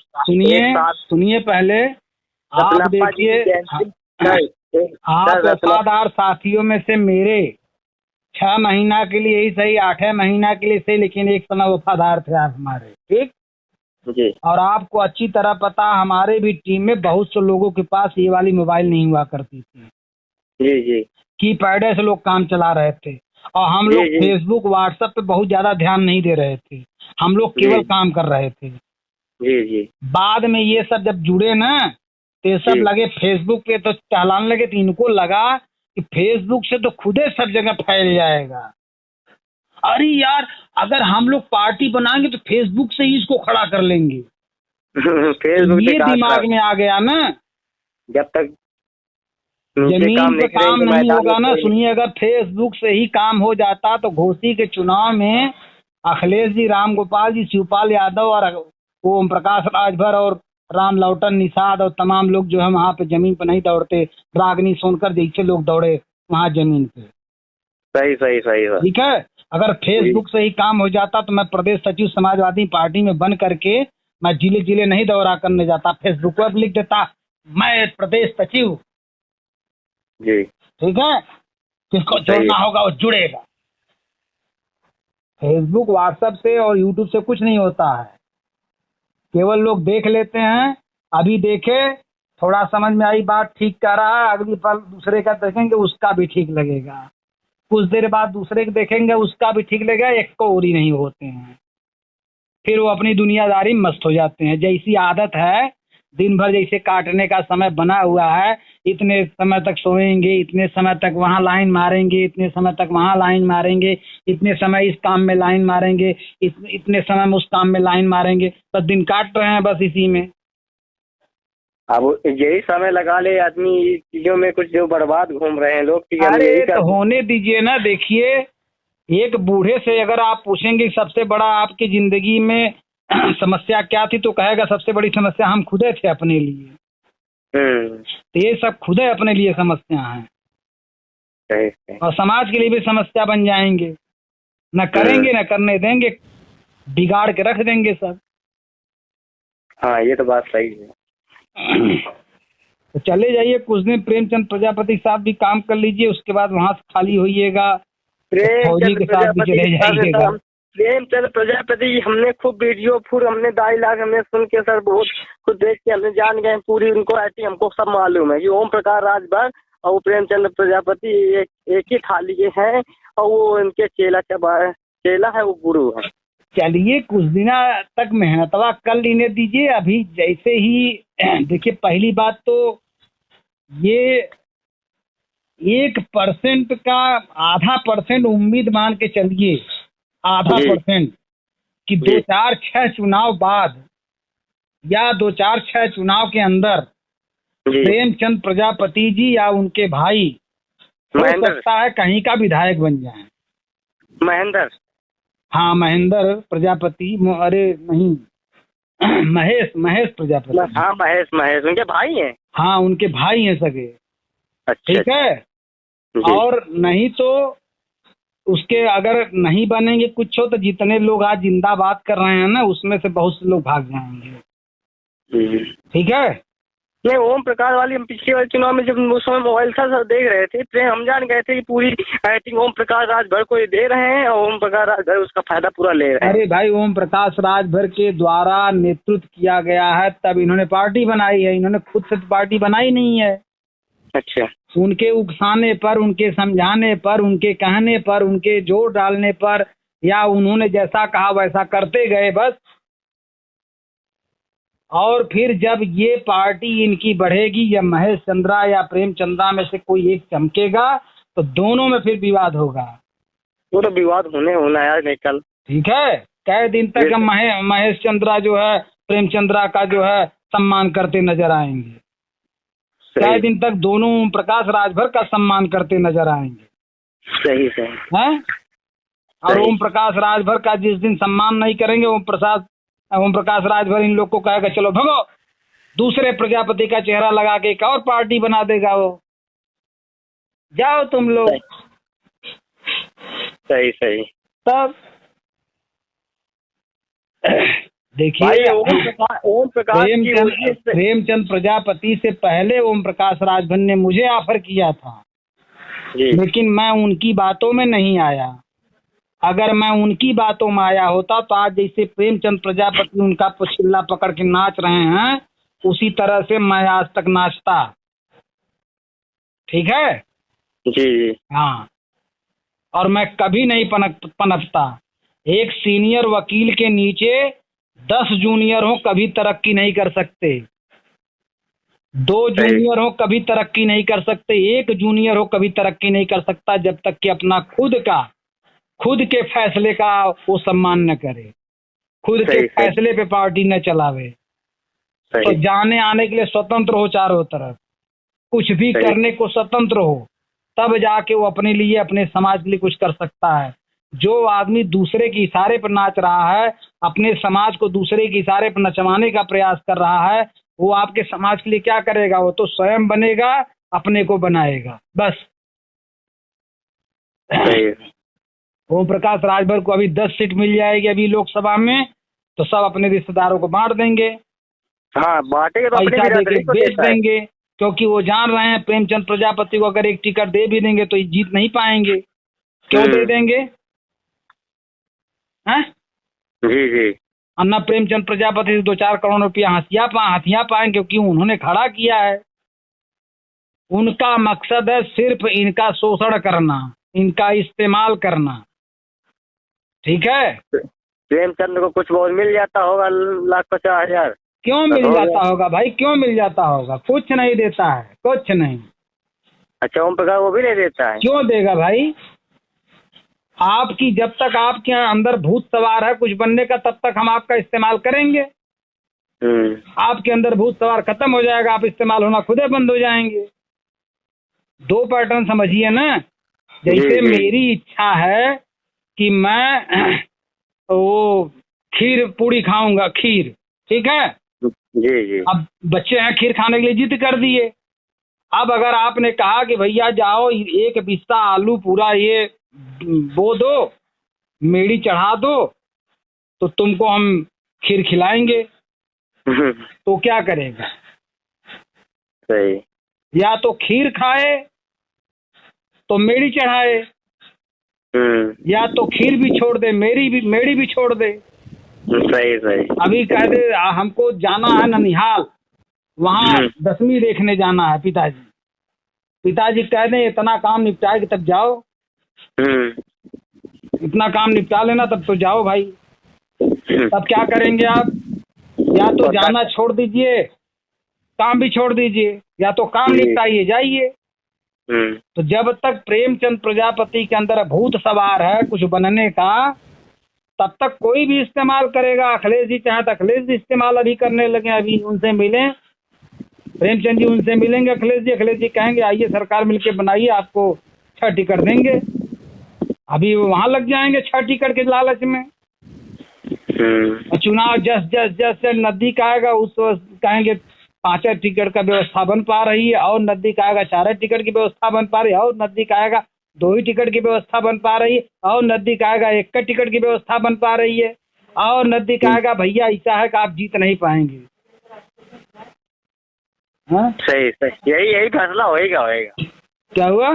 सुनिए पहले आप देखिए, आप वफादार साथियों में से मेरे 6 महीना के लिए ही सही, 8 महीना के लिए सही, लेकिन एक समय वफादार थे आप हमारे, ठीक जी। और आपको अच्छी तरह पता हमारे भी टीम में बहुत से लोगों के पास ये वाली मोबाइल नहीं हुआ करती थी। जी जी। कीपैड से लोग काम चला रहे थे, और हम लोग फेसबुक व्हाट्सएप पे बहुत ज्यादा ध्यान नहीं दे रहे थे, हम लोग केवल काम कर रहे थे। जी जी। बाद में ये सब जब जुड़े ना तो सब लगे फेसबुक पे, तो टहलाने लगे, तो इनको लगा कि फेसबुक से तो खुदे सब जगह फैल जाएगा। अरे यार अगर हम लोग पार्टी बनाएंगे तो फेसबुक से ही इसको खड़ा कर लेंगे। फेसबुक ये दिमाग में आ गया ना। जब तक जमीन पे काम नहीं होगा ना, सुनिए अगर फेसबुक से ही काम हो जाता तो घोसी के चुनाव में अखिलेश जी, राम गोपाल जी, शिवपाल यादव और वो ओम प्रकाश राजभर और राम लौटन निषाद और तमाम लोग जो है वहाँ पे जमीन पर नहीं दौड़ते, रागनी सोनकर जैसे लोग दौड़े वहाँ जमीन पे। सही सही सही सर। ठीक है, अगर फेसबुक से ही काम हो जाता तो मैं प्रदेश सचिव समाजवादी पार्टी में बन करके मैं जिले जिले नहीं दौरा करने जाता, फेसबुक पर लिख देता मैं प्रदेश सचिव। जी ठीक है, किसको जोड़ना होगा वो जुड़ेगा। फेसबुक व्हाट्सएप से और यूट्यूब से कुछ नहीं होता है, केवल लोग देख लेते हैं, अभी देखे थोड़ा समझ में आई बात ठीक कह रहा है, अगली पल दूसरे का देखेंगे उसका भी ठीक लगेगा, कुछ देर बाद दूसरे के देखेंगे उसका भी ठीक लगेगा, एक को और ही नहीं होते हैं, फिर वो अपनी दुनियादारी में मस्त हो जाते हैं। जैसी आदत है दिन भर जैसे काटने का समय बना हुआ है, इतने समय तक सोएंगे, इतने समय तक वहाँ लाइन मारेंगे, इतने समय तक वहाँ लाइन मारेंगे, इतने समय इस काम में लाइन मारेंगे, इतने समय में उस काम में लाइन मारेंगे, बस दिन काट रहे हैं बस इसी में। अब यही समय लगा ले आदमी चीजों में, कुछ जो बर्बाद घूम रहे हैं लोग। अरे तो होने दीजिए ना। देखिए, एक बूढ़े से अगर आप पूछेंगे सबसे बड़ा आपकी जिंदगी में समस्या क्या थी, तो कहेगा सबसे बड़ी समस्या हम खुदे थे अपने लिए। तो ये सब खुदे अपने लिए समस्या है और समाज के लिए भी समस्या बन जाएंगे, न करेंगे न करने देंगे, बिगाड़ के रख देंगे सब। हाँ ये तो बात सही है। तो चले जाइए कुछ दिन प्रेमचंद प्रजापति साहब भी काम कर लीजिए, उसके बाद वहां से खाली होइएगा, फौजी के साथ भी चले जाइएगा। प्रेमचंद प्रजापति हमने खूब वीडियो फुल हमने डायलॉग हमने सुन के सर बहुत खुद देख के हमने जान गए पूरी उनको एक्टिंग हमको सब मालूम है कि ओम प्रकाश राजभर और वो प्रेमचंद प्रजापति एक ही थाली के हैं और वो उनके चेला है, वो गुरु है। चलिए कुछ दिन तक मेहनतवा कर लेने दीजिए। अभी जैसे ही देखिए, पहली बात तो ये 1% का 0.5% उम्मीद मान के चलिए, 0.5% कि 2-4-6 चुनाव बाद या 2-4-6 चुनाव के अंदर प्रेमचंद प्रजापति जी या उनके भाई हो सकता है कहीं का विधायक बन जाए। महेंद्र, हाँ महेंद्र प्रजापति, अरे नहीं महेश प्रजापति। हाँ महेश उनके भाई हैं। हाँ उनके भाई हैं सगे। अच्छा, ठीक है। और नहीं तो उसके अगर नहीं बनेंगे कुछ हो तो जितने लोग आज जिंदाबाद कर रहे हैं ना, उसमें से बहुत से लोग भाग जाएंगे। ठीक है। नहीं, ओम प्रकाश वाली हम पिछले वाले चुनाव में जब उस समय मोबाइल था सर देख रहे थे, फिर हम जान गए थे कि पूरी एक्टिंग ओम प्रकाश राजभर को दे रहे हैं और ओम प्रकाश राजभर उसका फायदा पूरा ले रहे हैं। अरे भाई, ओम प्रकाश राजभर के द्वारा नेतृत्व किया गया है तब इन्होंने पार्टी बनाई है, इन्होंने खुद से पार्टी बनाई नहीं है। अच्छा। उनके उकसाने पर, उनके समझाने पर, उनके कहने पर, उनके जोर डालने पर, या उन्होंने जैसा कहा वैसा करते गए बस। और फिर जब ये पार्टी इनकी बढ़ेगी या महेश चंद्रा या प्रेमचंद्रा में से कोई एक चमकेगा तो दोनों में फिर विवाद होगा। वो तो विवाद होना यार नहीं कल। ठीक है। कई दिन तक हम महेश चंद्रा जो है प्रेमचंद्रा का जो है सम्मान करते नजर आएंगे, कई दिन तक दोनों ओम प्रकाश राजभर का सम्मान करते नजर आएंगे। सही है। और ओम प्रकाश राजभर का जिस दिन सम्मान नहीं करेंगे, ओम प्रकाश राजभर इन लोग को कहेगा चलो भगो, दूसरे प्रजापति का चेहरा लगा के एक और पार्टी बना देगा, वो जाओ तुम लोग। सही। तब देखिए, ओम प्रकाश प्रेमचंद प्रजापति से पहले ओम प्रकाश राजभर ने मुझे ऑफर किया था, लेकिन मैं उनकी बातों में नहीं आया। अगर मैं उनकी बातों में आया होता तो आज जैसे प्रेमचंद प्रजापति उनका पुछिल्ला पकड़ के नाच रहे हैं, उसी तरह से मैं आज तक नाचता। ठीक है जी। हाँ। और मैं कभी नहीं पनपता। एक सीनियर वकील के नीचे 10 जूनियर हो कभी तरक्की नहीं कर सकते, 2 जूनियर हो कभी तरक्की नहीं कर सकते, 1 जूनियर हो कभी तरक्की नहीं कर सकता जब तक कि अपना खुद के फैसले का वो सम्मान न करे, खुद के फैसले पे पार्टी न चलावे। तो जाने आने के लिए स्वतंत्र हो, चारों तरफ कुछ भी करने को स्वतंत्र हो, तब जाके वो अपने लिए अपने समाज के लिए कुछ कर सकता है। जो आदमी दूसरे के इशारे पर नाच रहा है, अपने समाज को दूसरे के इशारे पर नचवाने का प्रयास कर रहा है, वो आपके समाज के लिए क्या करेगा? वो तो स्वयं बनेगा, अपने को बनाएगा, बस। ओम प्रकाश राजभर को अभी 10 सीट मिल जाएगी अभी लोकसभा में, तो सब अपने रिश्तेदारों को बांट देंगे। हाँ, बांटेंगे तो अपनी पैसा देके बिरादरी को बेच देता है। देंगे, क्योंकि वो जान रहे हैं प्रेमचंद प्रजापति को अगर एक टिकट दे भी देंगे तो ये जीत नहीं पाएंगे। क्यों दे देंगे? हैं? जी जी। अन्ना प्रेमचंद प्रजापति से 2-4 करोड़ रुपया हथिया पाएंगे, क्योंकि उन्होंने खड़ा किया है। उनका मकसद है सिर्फ इनका शोषण करना, इनका इस्तेमाल करना, ठीक है। प्रेमचंद को कुछ बहुत मिल जाता होगा, 1,50,000। क्यों मिल जाता होगा भाई? क्यों मिल जाता होगा? कुछ नहीं देता है, कुछ नहीं। अच्छा, ओम प्रकाश वो भी नहीं देता है? क्यों देगा भाई? आपकी जब तक आपके अंदर भूत सवार है कुछ बनने का, तब तक हम आपका इस्तेमाल करेंगे। आपके अंदर भूत सवार खत्म हो जाएगा, आप इस्तेमाल होना खुद ही बंद हो जाएंगे। 2 पैटर्न समझिए ना। जैसे मेरी इच्छा है कि मैं वो खीर पूड़ी खाऊंगा, खीर, ठीक है। जी जी। अब बच्चे हैं, खीर खाने के लिए जिद कर दिए। अब अगर आपने कहा कि भैया जाओ 1 बिस्ता आलू पूरा ये बो दो, मेड़ी चढ़ा दो, तो तुमको हम खीर खिलाएंगे, तो क्या करेगा? सही। या तो खीर खाए तो मेड़ी चढ़ाए, या तो खीर भी छोड़ दे, मेड़ी भी छोड़ दे। सही सही। अभी कह दे हमको जाना है ननिहाल, वहाँ 10वीं देखने जाना है पिताजी कह दें इतना काम निपटाए कि तब जाओ, इतना काम निपटा लेना तब तो जाओ भाई। तब क्या करेंगे आप? या तो जाना छोड़ दीजिए, काम भी छोड़ दीजिए, या तो काम निपटाइए जाइए। तो जब तक प्रेमचंद प्रजापति के अंदर भूत सवार है कुछ बनने का, तब तक कोई भी इस्तेमाल करेगा। अखिलेश जी चाहे तो अखिलेश जी इस्तेमाल अभी करने लगे, अभी उनसे मिलें, प्रेमचंद जी उनसे मिलेंगे, अखिलेश जी कहेंगे आइए सरकार मिलके बनाइए, आपको 6 टिकट देंगे। अभी वो वहां लग जाएंगे 6 टिकट के लालच में। चुनाव जस नजदीक का आएगा उस कहेंगे 5 टिकट का व्यवस्था बन पा रही है, और नजदीक का आएगा 4 टिकट की व्यवस्था बन पा रही है, और नजदीक आएगा 2 ही टिकट की व्यवस्था बन पा रही है, और नजदीक आएगा 1 का टिकट की व्यवस्था बन पा रही है, और नजदीक आएगा भैया ऐसा है कि आप जीत नहीं पाएंगे। हाँ सही सही, यही फैसला होएगा। क्या हुआ?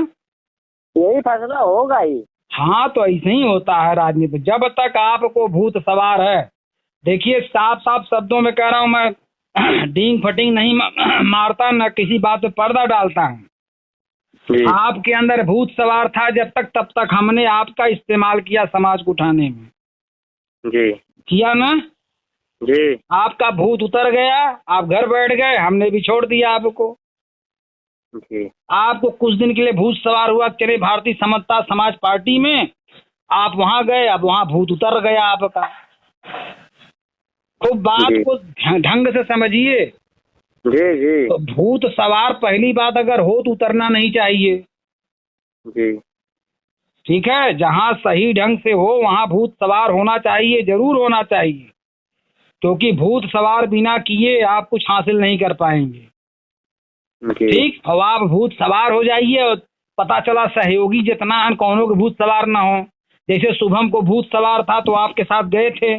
यही फैसला होगा ही। हाँ, तो ऐसे ही होता है राजनीति। जब तक आपको भूत सवार है, देखिए साफ साफ शब्दों में कह रहा हूँ मैं, डींग फटिंग नहीं मारता, न किसी बात पे पर्दा डालता हूँ। आपके अंदर भूत सवार था जब तक, तब तक हमने आपका इस्तेमाल किया समाज को उठाने में। जी किया ना जी। आपका भूत उतर गया, आप घर बैठ गए, हमने भी छोड़ दिया आपको। जी। आपको कुछ दिन के लिए भूत सवार हुआ, चले भारतीय समता समाज पार्टी में, आप वहां गए, अब वहां भूत उतर गया आपका। तो बात को ढंग से समझिए। जी जी। तो भूत सवार पहली बात अगर हो तो उतरना नहीं चाहिए। जी ठीक है, जहां सही ढंग से हो वहां भूत सवार होना चाहिए, जरूर होना चाहिए, क्योंकि भूत सवार बिना किए आप कुछ हासिल नहीं कर पाएंगे। ठीक, और आप भूत सवार हो जाइए, और पता चला सहयोगी जितना है कौनों के भूत सवार ना हो। जैसे शुभम को भूत सवार था तो आपके साथ गए थे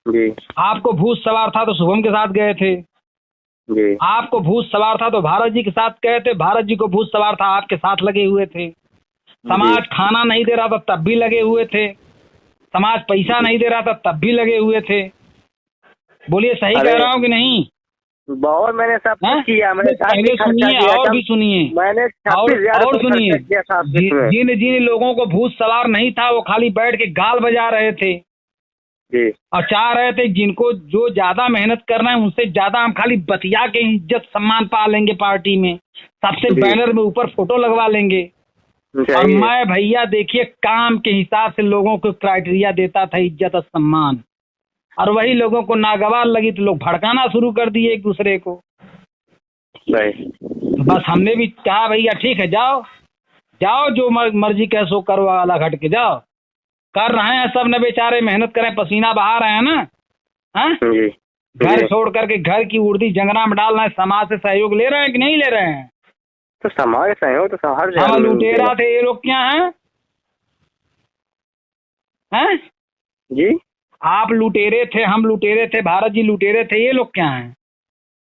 जी। आपको भूत सवार था तो शुभम के साथ गए थे जी। आपको भूत सवार था तो भारत जी के साथ गए थे, भारत जी को भूत सवार था आपके साथ लगे हुए थे। समाज खाना नहीं दे रहा था तब भी लगे हुए थे, समाज पैसा नहीं दे रहा था तब भी लगे हुए थे। बोलिए सही कह रहा हूँ कि नहीं? बहुत मैंने सब कुछ किया, मैंने पहले सुनिए और भी सुनिए, मैंने और सुनिए। जिन लोगों को भूत सवार नहीं था वो खाली बैठ के गाल बजा रहे थे जी, और चाह रहे थे जिनको जो ज्यादा मेहनत करना है उनसे ज्यादा हम खाली बतिया के इज्जत सम्मान पा लेंगे पार्टी में, सबसे बैनर में ऊपर फोटो लगवा लेंगे। और मैं भैया देखिए काम के हिसाब से लोगों को क्राइटेरिया देता था, इज्जत और सम्मान, और वही लोगों को नागवार लगी तो लोग भड़काना शुरू कर दिए एक दूसरे को। बस हमने भी कहा भैया ठीक है, जाओ जाओ जो मर्जी कह सो करो, वाला घट के जाओ। कर रहे हैं सब ने बेचारे, मेहनत करें, पसीना बहा रहे हैं ना। हाँ, जी घर जी। छोड़ करके घर की उर्दी जंगना में डाल रहे हैं, समाज से सहयोग ले रहे हैं कि नहीं ले रहे हैं? तो समाज सहयोग तो हर हम जगह लुटेरा थे, ये लोग क्या हैं? हैं? जी। आप लुटेरे थे, हम लुटेरे थे, भारत जी लुटेरे थे, ये लोग क्या हैं?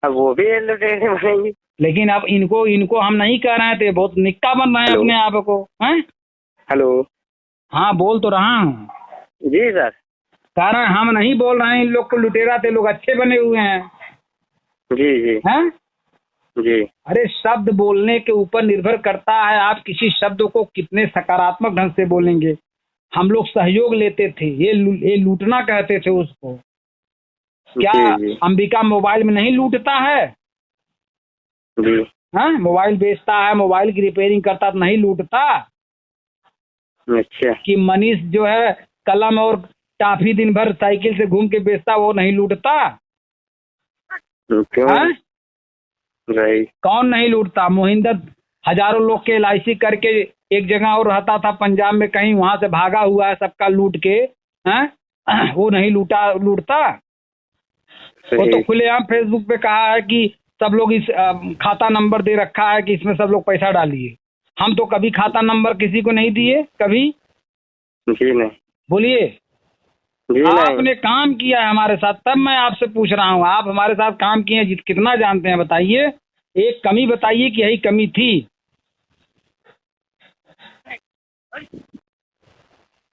अब वो भी लुटेरे बनेंगे। लेकिन अब इनको इनको हम नहीं कह रहे थे, बहुत निक्का बन रहे हैं हेलो अपने आप को। हैं? हेलो। हाँ, बोल तो रहा हूँ। जी सर। कह रहे हैं हम नहीं बोल रहे हैं इन लोग को लुटेरा थे, लोग अच्छे बने हुए हैं। जी जी हैं? जी। अरे शब्द बोलने के ऊपर निर्भर करता है, आप किसी शब्द को कितने सकारात्मक ढंग से बोलेंगे। हम लोग सहयोग लेते थे, ये लूटना कहते थे उसको। क्या जी जी अंबिका मोबाइल में नहीं लूटता है? जी। हाँ, मोबाइल बेचता है, मोबाइल की रिपेयरिंग करता तो नहीं लूटता? अच्छा। कि मनीष जो है कलम और टाफी दिन भर साइकिल से घूम के बेचता, वो नहीं लूटता? क्यों? हाँ, राइट। कौन नहीं लूटता? मोहिंदर हजारों लोग के LIC करके एक जगह और रहता था पंजाब में कहीं, वहां से भागा हुआ है सबका लूट के। हैं? वो नहीं लूटता? वो तो सही। खुलेआम फेसबुक पे कहा है कि सब लोग इस खाता नंबर दे रखा है कि इसमें सब लोग पैसा डालिए। हम तो कभी खाता नंबर किसी को नहीं दिए, कभी। जी नहीं। बोलिए। जी नहीं। आपने काम किया है हमारे साथ, तब मैं आपसे पूछ रहा हूँ, आप हमारे साथ काम किए हैं, कितना जानते हैं बताइए? एक कमी बताइए कि यही कमी थी।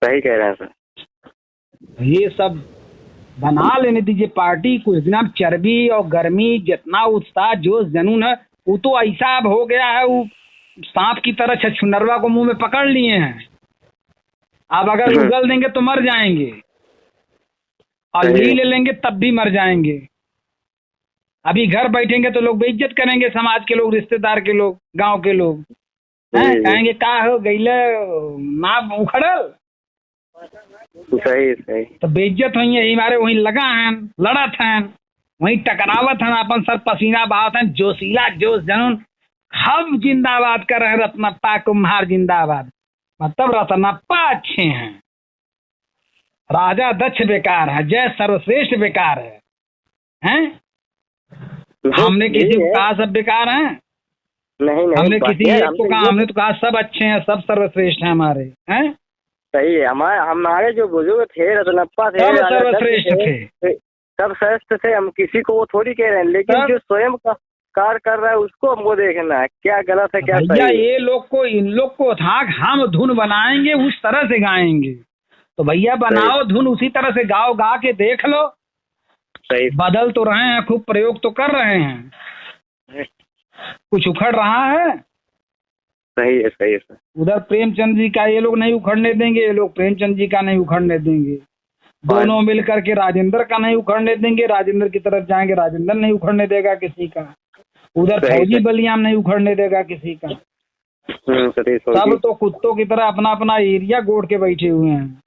सही कह रहे हैं सर। ये सब बना लेने दीजिए पार्टी को, इतना चर्बी और गर्मी, जितना उत्साह जोश जनून है, वो तो ऐसा अब हो गया है, वो सांप की तरह छछुंडरवा को मुंह में पकड़ लिए हैं। अब अगर उगल देंगे तो मर जाएंगे, और नहीं ले लेंगे तब भी मर जाएंगे। अभी घर बैठेंगे तो लोग बेइज्जत करेंगे, समाज के लोग, रिश्तेदार के लोग, गांव के लोग। हैं? कहेंगे का हो गईले ना उखड़ल। सही सही। तो बेइज्जत हुई है, हमारे वहीं लगा हैं, लड़त हैं, वहीं टकरावत हैं, अपन सर पसीना बहात हैं, जोशीला जोश जनून हम जिंदाबाद कर रहे हैं, रत्नप्पा कुम्हार जिंदाबाद। मतलब रत्नप्पा अच्छे हैं, राजा दक्ष बेकार है, जय सर्वश्रेष्ठ बेकार है। हैं? हमने किसी को कहा सब बेकार हैं? नहीं नहीं, हमने किसी एक को कहा? हमने तो कहा सब अच्छे हैं, सब सर्वश्रेष्ठ हैं हमारे। हैं? सही है। हमारे जो बुजुर्ग थे, रत्नप्पा थे, सब सर्वश्रेष्ठ थे, सब श्रेष्ठ थे। हम किसी को वो थोड़ी कह रहे हैं, लेकिन जो स्वयं का कार्य कर रहा है उसको हमको देखना है, क्या गलत है क्या सही है। ये लोग को, इन लोग को था हम धुन बनाएंगे, उस तरह से गाएंगे। तो भैया बनाओ धुन, उसी तरह से गाओ, गा के देख लो। सही। बदल तो रहे हैं, खूब प्रयोग तो कर रहे हैं, कुछ उखड़ रहा है। सही है सही है सर। उधर प्रेमचंद जी का ये लोग नहीं उखड़ने देंगे, ये लोग प्रेमचंद जी का नहीं उखड़ने देंगे। दोनों मिल करके राजेंद्र का नहीं उखड़ने देंगे, राजेंद्र की तरफ जाएंगे, राजेंद्र नहीं उखड़ने देगा किसी का। उधर फौजी बलियाम नहीं उखड़ने देगा किसी का। सब तो कुत्तों की तरह अपना अपना एरिया गोड़ के बैठे हुए हैं।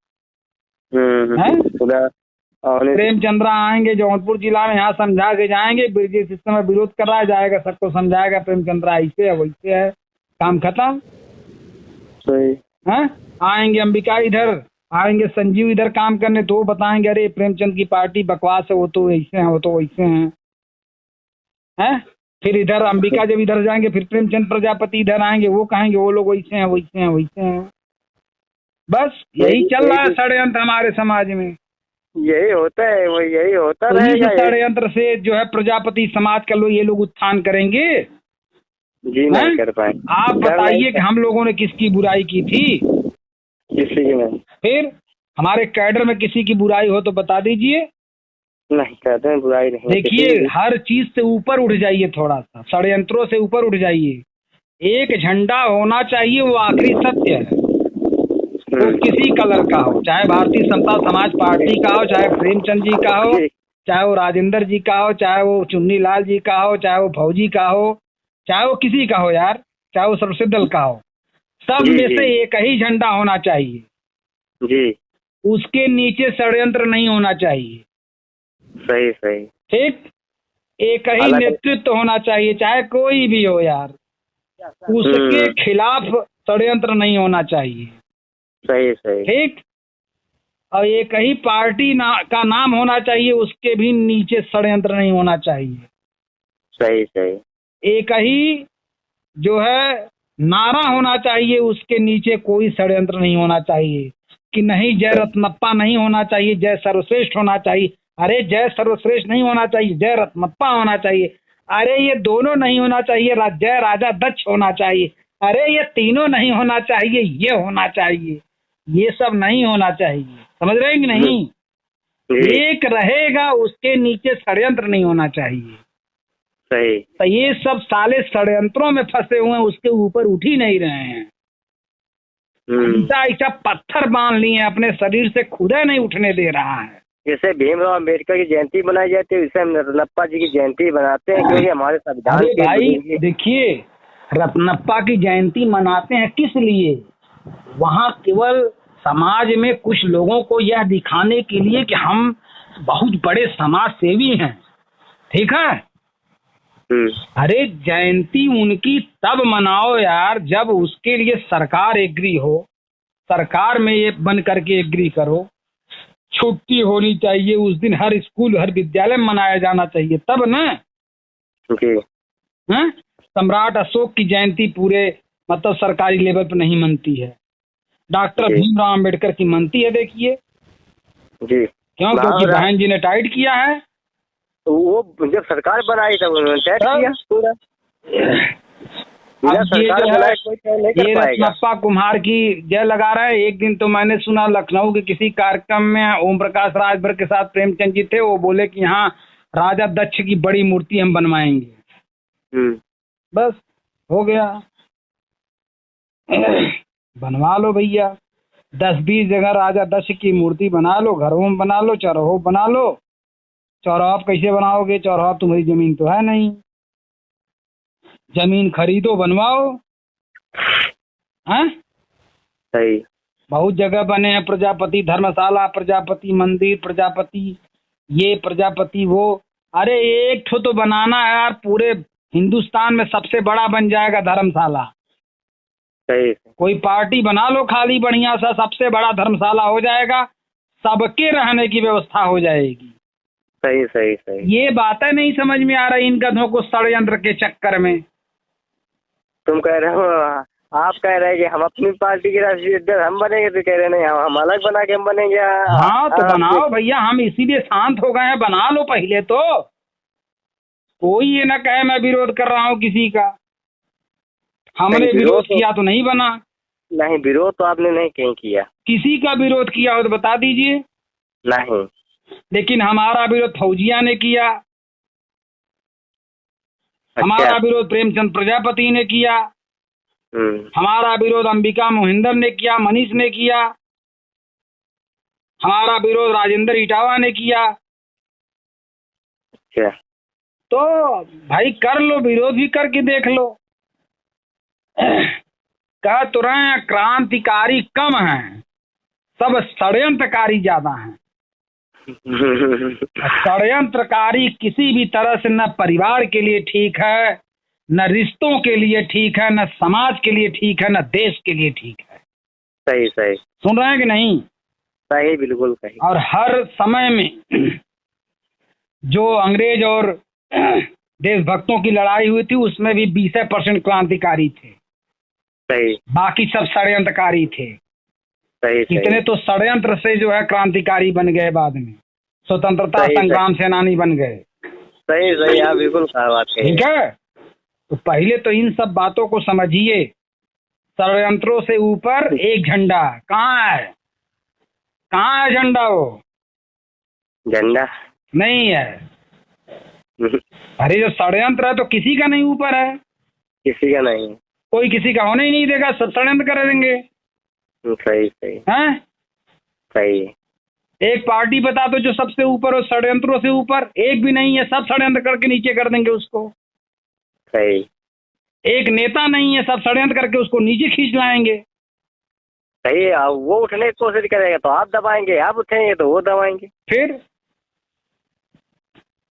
प्रेमचंद्रा आएंगे जौनपुर जिला में, यहाँ समझा के जाएंगे, ब्रिजेश सिस्टम में विरोध कर रहा जाएगा, सबको समझाएगा प्रेमचंद्रा ऐसे है वैसे है, काम खत्म। हैं? आएंगे अंबिका इधर, आएंगे संजीव इधर काम करने, तो बताएंगे अरे प्रेमचंद की पार्टी बकवास है, वो तो ऐसे हैं, वो तो वैसे हैं। हैं? फिर इधर अंबिका जब इधर जाएंगे, फिर प्रेमचंद प्रजापति इधर आएंगे, वो कहेंगे वो लोग वैसे हैं वैसे हैं वैसे हैं। बस यही चल रहा है षड्यंत्र हमारे समाज में। यही होता है, वो यही होता है। रहेगा। षड्यंत्र से जो है प्रजापति समाज का लोग, ये लोग उत्थान करेंगे जी नहीं कर पाए। आप बताइए कि हम लोगों ने किसकी बुराई की थी? किसी की नहीं। फिर हमारे कैडर में किसी की बुराई हो तो बता दीजिए। नहीं कहते हैं बुराई नहीं। देखिए हर चीज से ऊपर उठ जाइए, थोड़ा सा षड्यंत्रों से ऊपर उठ जाइए। एक झंडा होना चाहिए, वो आखिरी सत्य है। वो किसी कलर का हो, चाहे भारतीय जनता समाज पार्टी का हो, चाहे प्रेमचंद जी का हो, चाहे वो राजेंद्र जी का हो, चाहे वो चुन्नी लाल जी का हो, चाहे वो फौजी का हो, चाहे वो किसी का हो यार, चाहे वो सर्वसिद्ध दल का हो, सब में से एक ही झंडा होना चाहिए जी। उसके नीचे षड्यंत्र नहीं होना चाहिए। सही सही। ठीक, एक ही नेतृत्व होना चाहिए, चाहे कोई भी हो यार, उसके खिलाफ षड्यंत्र नहीं होना चाहिए। सही सही। ठीक, और एक ही पार्टी का नाम होना चाहिए, उसके भी नीचे षड्यंत्र नहीं होना चाहिए। सही सही। एक ही जो है नारा होना चाहिए, उसके नीचे कोई षड्यंत्र नहीं होना चाहिए कि नहीं जय रत्नप्पा नहीं होना चाहिए, जय सर्वश्रेष्ठ होना चाहिए। अरे जय सर्वश्रेष्ठ नहीं होना चाहिए, जय रत्नप्पा होना चाहिए। अरे ये दोनों नहीं होना चाहिए, जय राजा दक्ष होना चाहिए। अरे ये तीनों नहीं होना चाहिए, ये होना चाहिए। ये सब नहीं होना चाहिए, समझ रहे हैं कि नहीं? एक रहेगा, उसके नीचे षड्यंत्र नहीं होना चाहिए। सही। तो ये सब साले षड्यंत्रों में फंसे हुए हैं, उसके ऊपर उठ ही नहीं रहे हैं। ऐसा ऐसा पत्थर बांध लिए हैं अपने शरीर से, खुदा नहीं उठने दे रहा है। जैसे भीमराव अम्बेडकर की जयंती मनाई जाती है, वैसे हम रत्नप्पा जी की जयंती बनाते हैं, क्योंकि हमारे संविधान के भाई देखिए, रत्नप्पा की जयंती मनाते हैं किस लिए? वहाँ केवल समाज में कुछ लोगों को यह दिखाने के लिए कि हम बहुत बड़े समाज सेवी हैं, ठीक है? अरे जयंती उनकी तब मनाओ यार जब उसके लिए सरकार एग्री हो, सरकार में ये बन करके एग्री करो। छुट्टी होनी चाहिए उस दिन, हर स्कूल हर विद्यालय में मनाया जाना चाहिए, तब ना। हैं? सम्राट अशोक की जयंती पूरे मतलब सरकारी लेवल पर नहीं मनती है, डॉक्टर भीमराव अम्बेडकर की मनती है। देखिए जी, क्यों? क्योंकि बहन जी ने टाइट किया है। तो वो जब सरकार बनाई तब उन्होंने टाइट किया पूरा। ये रत्नप्पा कुम्हार की जय लगा रहा है। एक दिन तो मैंने सुना लखनऊ के किसी कार्यक्रम में ओम प्रकाश राजभर के साथ प्रेमचंद जी थे, वो बोले कि यहाँ राजा दक्ष की बड़ी मूर्ति हम बनवाएंगे। बस हो गया, बनवा लो भैया, 10-20 जगह राजा दक्ष की मूर्ति बना लो, घरों में बना लो, चौराहों बना लो। चौराहा कैसे बनाओगे? चौराहा तुम्हारी जमीन तो है नहीं, जमीन खरीदो बनवाओ। हैं? सही। बहुत जगह बने हैं, प्रजापति धर्मशाला, प्रजापति मंदिर, प्रजापति ये, प्रजापति वो। अरे एक ठो तो बनाना है यार, पूरे हिंदुस्तान में सबसे बड़ा बन जाएगा धर्मशाला। सही। कोई पार्टी बना लो खाली बढ़िया सा, सबसे बड़ा धर्मशाला हो जाएगा, सबके रहने की व्यवस्था हो जाएगी। सही सही सही। ये बातें नहीं समझ में आ रही इन गधों को षड्यंत्र के चक्कर में। तुम कह रहे हो, आप कह रहे हैं कि हम अपनी पार्टी के राष्ट्रीय अध्यक्ष हम बनेंगे, तो कह रहे नहीं हम अलग बना के हम बनेंगे। हाँ तो बनाओ भैया, हम इसीलिए शांत हो गए हैं, बना लो पहले तो। कोई ये ना कहे मैं विरोध कर रहा हूँ किसी का, हमने विरोध किया तो नहीं बना। नहीं, विरोध तो आपने नहीं कहीं किया। किसी का विरोध किया हो तो बता दीजिए। नहीं, लेकिन हमारा विरोध फौजिया ने किया। हमारा विरोध प्रेमचंद प्रजापति ने किया। हमारा विरोध अंबिका मोहिंदर ने किया, मनीष ने किया। हमारा विरोध राजेंद्र इटावा ने किया। क्या? तो भाई कर लो, विरोध भी करके देख लो। कह तो रहे हैं क्रांतिकारी कम हैं, सब षड्यंत्रकारी ज्यादा हैं। षड्यंत्रकारी किसी भी तरह से न परिवार के लिए ठीक है, न रिश्तों के लिए ठीक है, न समाज के लिए ठीक है, न देश के लिए ठीक है। सही सही। सुन रहे हैं कि नहीं? सही, बिल्कुल सही। और हर समय में जो अंग्रेज और देशभक्तों की लड़ाई हुई थी उसमें भी 20% क्रांतिकारी थे। सही। बाकी सब षड्यंत्रकारी थे। सही। इतने तो षड्यंत्र से जो है क्रांतिकारी बन गए, बाद में स्वतंत्रता संग्राम सेनानी बन गए। सही सही, आप बिल्कुल सही बात कही। ठीक है, तो पहले तो इन सब बातों को समझिए। षड्यंत्रों से ऊपर एक झंडा कहाँ है? कहाँ है झंडा? वो झंडा नहीं है। अरे जो षड्यंत्र है तो किसी का नहीं ऊपर है, किसी का नहीं, कोई किसी का होने ही नहीं देगा, सब षड्यंत्र कर देंगे। सही सही हैं? सही। एक पार्टी बता दो जो सबसे ऊपर हो षड्यंत्रों से ऊपर, एक भी नहीं है, सब षड्यंत्र करके नीचे कर देंगे उसको। सही। एक नेता नहीं है, सब षड्यंत्र करके उसको नीचे खींच लाएंगे। सही। वो उठने की कोशिश करेगा तो आप दबाएंगे, आप उठेंगे तो वो दबाएंगे। फिर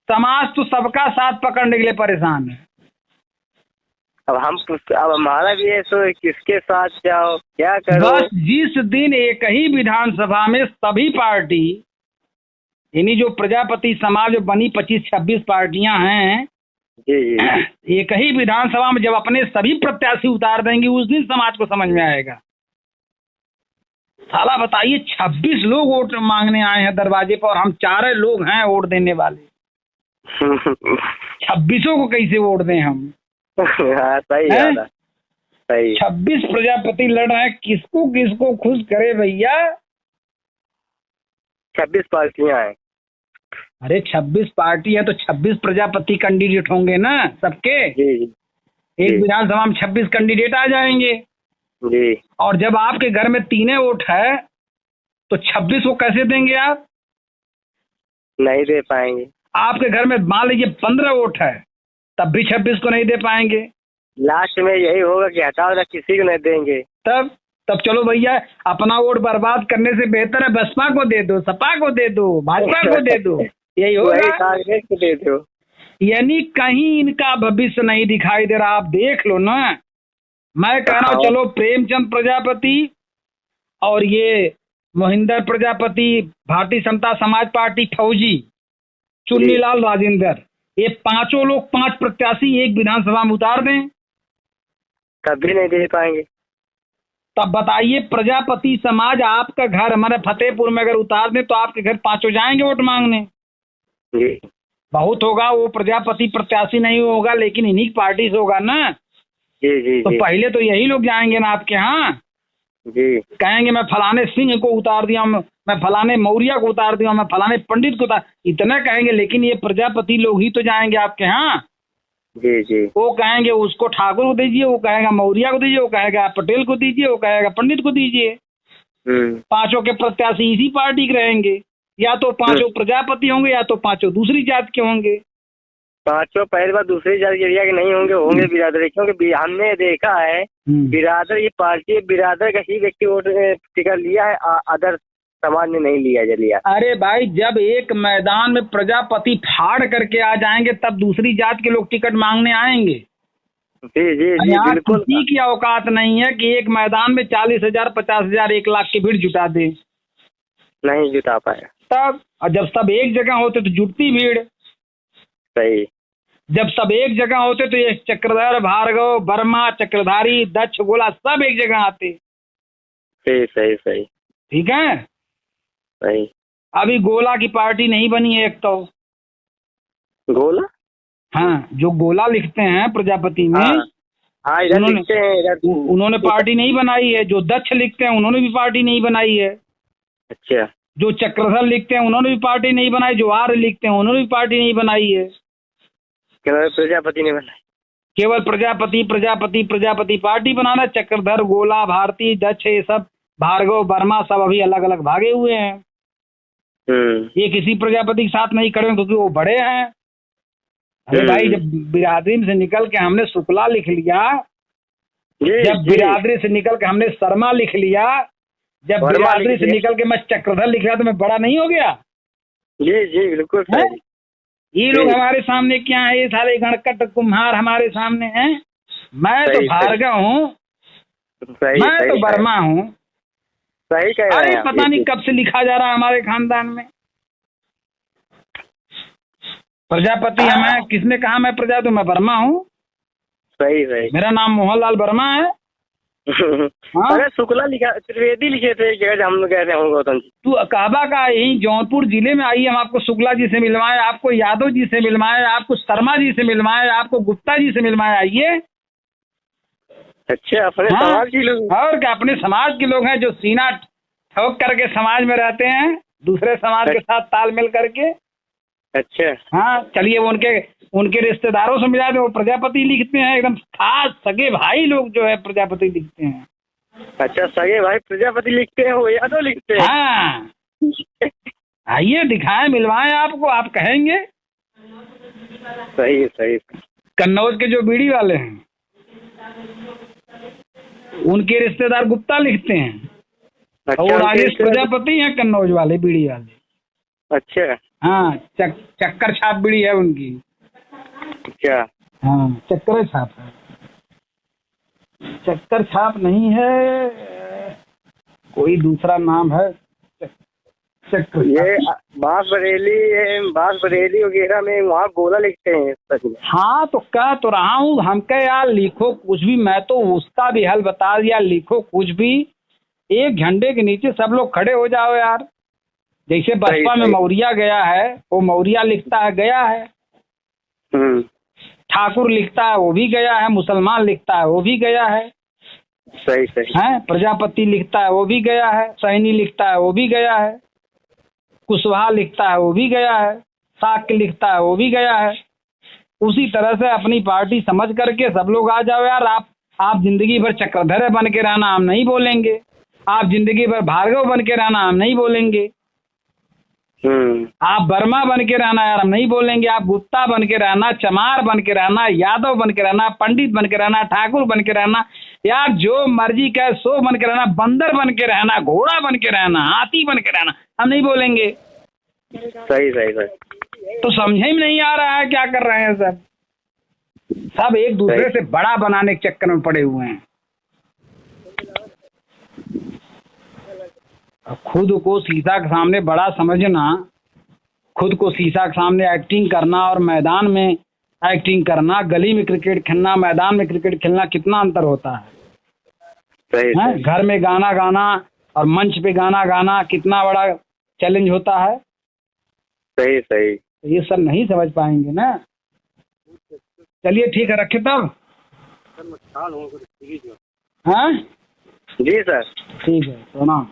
समाज तो सबका साथ पकड़ने के लिए परेशान है। अब हमारा भी है, तो किसके साथ जाओ, क्या करो। बस जिस दिन एक ही विधानसभा में सभी पार्टी, यानी जो प्रजापति समाज बनी 25-26 पार्टियां हैं, जी जी एक ही विधानसभा में जब अपने सभी प्रत्याशी उतार देंगे, उस दिन समाज को समझ में आएगा। साला बताइए, 26 लोग वोट मांगने आए हैं दरवाजे पर और हम 4 लोग हैं वोट देने वाले। 26 को कैसे वोट दें हम? हाँ सही है, सही। 26 प्रजापति लड़ रहे हैं, किसको किसको खुश करे भैया। 26 पार्टियां हैं। अरे 26 पार्टी है तो 26 प्रजापति कैंडिडेट होंगे ना सबके। जी जी एक विधानसभा में 26 कैंडिडेट आ जाएंगे जी। और जब आपके घर में 3 वोट है तो 26 को कैसे देंगे आप? नहीं दे पाएंगे। आपके घर में मान लीजिए 15 वोट है, तब भी 26 को नहीं दे पाएंगे। लास्ट में यही होगा कि हटाओ ना, किसी को नहीं देंगे। तब चलो भैया, अपना वोट बर्बाद करने से बेहतर है बसपा को दे दो, सपा को दे दो, भाजपा को दे दो, यही होगा। कांग्रेस को दे दो। यानी कहीं इनका भविष्य नहीं दिखाई दे रहा। आप देख लो ना, मैं कह रहा हूँ चलो प्रेमचंद प्रजापति और ये मोहिंदर प्रजापति, भारतीय समता समाज पार्टी फौजी, चुन्नीलाल राजेंद्र, ये 5 लोग 5 प्रत्याशी एक विधानसभा में उतार दें, कभी नहीं दे पाएंगे। तब बताइए प्रजापति समाज आपका घर हमारे फतेहपुर में अगर उतार दें तो आपके घर 5 जाएंगे वोट मांगने। जी। बहुत होगा, वो प्रजापति प्रत्याशी नहीं होगा लेकिन इन्हीं पार्टी से होगा ना। जी जी तो जी। पहले तो यही लोग जाएंगे ना आपके यहाँ, जी। कहेंगे मैं फलाने सिंह को उतार दिया, मैं फलाने मौर्य को उतार दिया, मैं फलाने पंडित को उतार, इतना कहेंगे। लेकिन ये प्रजापति लोग ही तो जाएंगे आपके यहाँ। जी जी। वो कहेंगे उसको ठाकुर को दीजिए, वो कहेगा मौर्य को दीजिए, वो कहेगा पटेल को दीजिए, वो कहेगा पंडित को दीजिए। 5 के प्रत्याशी इसी पार्टी के रहेंगे, या तो 5 प्रजापति होंगे या तो 5 दूसरी जात के होंगे। 5 पहली बार दूसरी जात के नहीं होंगे, होंगे बिरादरी। क्योंकि हमने देखा है बिरादर, ये पार्टी बिरादर का ही व्यक्ति वोट टिकट लिया है, अदर समाज ने नहीं लिया। अरे भाई, जब एक मैदान में प्रजापति फाड़ करके आ जाएंगे तब दूसरी जात के लोग टिकट मांगने आएंगे। जी जी जी बिल्कुल। किसी की औकात नहीं है कि एक मैदान में 40,000, 50,000, 1 लाख की भीड़ जुटा दे, नहीं जुटा पाया। तब और जब सब एक जगह होते तो जुटती भीड़। सही। जब सब एक जगह होते तो ये चक्रधर, भार्गव, वर्मा, चक्रधारी, दक्ष, गोला सब एक जगह आते। सही सही सही। ठीक है। सही। अभी गोला की पार्टी नहीं बनी है एक तो। गोला? हाँ, जो गोला लिखते हैं प्रजापति में, हाँ, इधर लिखते हैं, उन्होंने पार्टी नहीं बनाई है। जो दक्ष लिखते हैं उन्होंने भी पार्टी नहीं बनाई है। अच्छा। जो चक्रधर लिखते हैं उन्होंने भी पार्टी नहीं बनाई, जो आर्य लिखते हैं उन्होंने भी पार्टी नहीं बनाई है। केवल प्रजापति ने बनाई। केवल प्रजापति प्रजापति प्रजापति पार्टी बनाना। चक्रधर, गोला, भारती, दक्ष, ये सब, भार्गव, वर्मा, सब अभी अलग अलग भागे हुए हैं। ये किसी प्रजापति के साथ नहीं खड़े क्योंकि वो बड़े हैं। अरे भाई, जब बिरादरी से निकल के हमने शुक्ला लिख लिया, जब बिरादरी से निकल के हमने शर्मा लिख लिया, जब बिरादरी से निकल के मैं चक्रधर लिख रहा तो मैं बड़ा नहीं हो गया? जी जी बिल्कुल सही। ये लोग हमारे सामने क्या है? ये सारे गणकट कुम्हार हमारे सामने हैं। मैं तो भार्गव हूँ, मैं तो वर्मा हूँ। सही कह रहे हैं। अरे पता नहीं कब से लिखा जा रहा है हमारे खानदान में प्रजापति। हमें किसने कहा मैं प्रजापति? मैं वर्मा हूँ। सही सही। मेरा नाम मोहनलाल वर्मा है। हाँ? अरे शुक्ला लिखा, त्रिवेदी लिखे थे एक जगह, हम लोग कहते हैं गौतम जी। तू कहबा का यही जौनपुर जिले में आइए, हम आपको शुक्ला जी से मिलवाए, आपको यादव जी से मिलवाए, आपको शर्मा जी से मिलवाए, आपको गुप्ता जी से मिलवाए। आइए। अच्छा, अपने समाज के लोग? और क्या, अपने समाज के लोग हैं जो सीना ठोक करके समाज में रहते हैं, दूसरे समाज के साथ तालमेल करके। अच्छा। हाँ, चलिए उनके रिश्तेदारों से मिला दे। वो प्रजापति लिखते हैं, एकदम खास सगे भाई लोग जो है प्रजापति लिखते हैं। अच्छा, सगे भाई प्रजापति लिखते हैं, वो यादव लिखते हैं? हाँ। आइए दिखाएं, मिलवाएं आपको, आप कहेंगे। सही सही। कन्नौज के जो बीड़ी वाले हैं उनके रिश्तेदार गुप्ता लिखते हैं। अच्छा, और राजेश प्रजापति हैं कन्नौज वाले बीड़ी वाले। अच्छा। हाँ, चक्कर छाप बीड़ी है उनकी। क्या? हाँ, चक्कर छाप है। चक्कर छाप नहीं है, कोई दूसरा नाम है चक्कर। ये बांस बरेली वगैरह में वहाँ गोला लिखते हैं सच में। हाँ तो कह तो रहा हूँ, हम कह यार लिखो कुछ भी, मैं तो उसका भी हल बता दिया, लिखो कुछ भी, एक झंडे के नीचे सब लोग खड़े हो जाओ यार। जैसे बसपा में मौर्या गया है, वो मौर्या लिखता है गया है, ठाकुर लिखता है वो भी गया है, मुसलमान लिखता है वो भी गया है, सही सही है, प्रजापति लिखता है वो भी गया है, सैनी लिखता है वो भी गया है, कुशवाहा लिखता है वो भी गया है, साक्य लिखता है वो भी गया है। उसी तरह से अपनी पार्टी समझ करके सब लोग आ जाओ यार। आप जिंदगी भर चक्रधर बन के रहना, हम नहीं बोलेंगे। आप जिंदगी भर भार्गव बन के रहना, हम नहीं बोलेंगे। आप वर्मा बन के रहना यार, हम नहीं बोलेंगे। आप गुप्ता बन के रहना, चमार बन के रहना, यादव बन के रहना, पंडित बन के रहना, ठाकुर बन के रहना यार, जो मर्जी कहे सो बन के रहना, बंदर बन के रहना, घोड़ा बन के रहना, हाथी बन के रहना, हम नहीं बोलेंगे। सही सही सही। तो समझे ही नहीं आ रहा है क्या कर रहे हैं सब एक दूसरे से बड़ा बनाने के चक्कर में पड़े हुए हैं। खुद को शीशा के सामने बड़ा समझना, खुद को शीशा के सामने एक्टिंग करना और मैदान में एक्टिंग करना, गली में क्रिकेट खेलना, मैदान में क्रिकेट खेलना, कितना अंतर होता है। सही। घर में गाना गाना और मंच पे गाना गाना कितना बड़ा चैलेंज होता है। सही सही। ये सब नहीं समझ पाएंगे ना। चलिए ठीक है, रखे तब। हाँ जी सर। ठीक है, प्रणाम।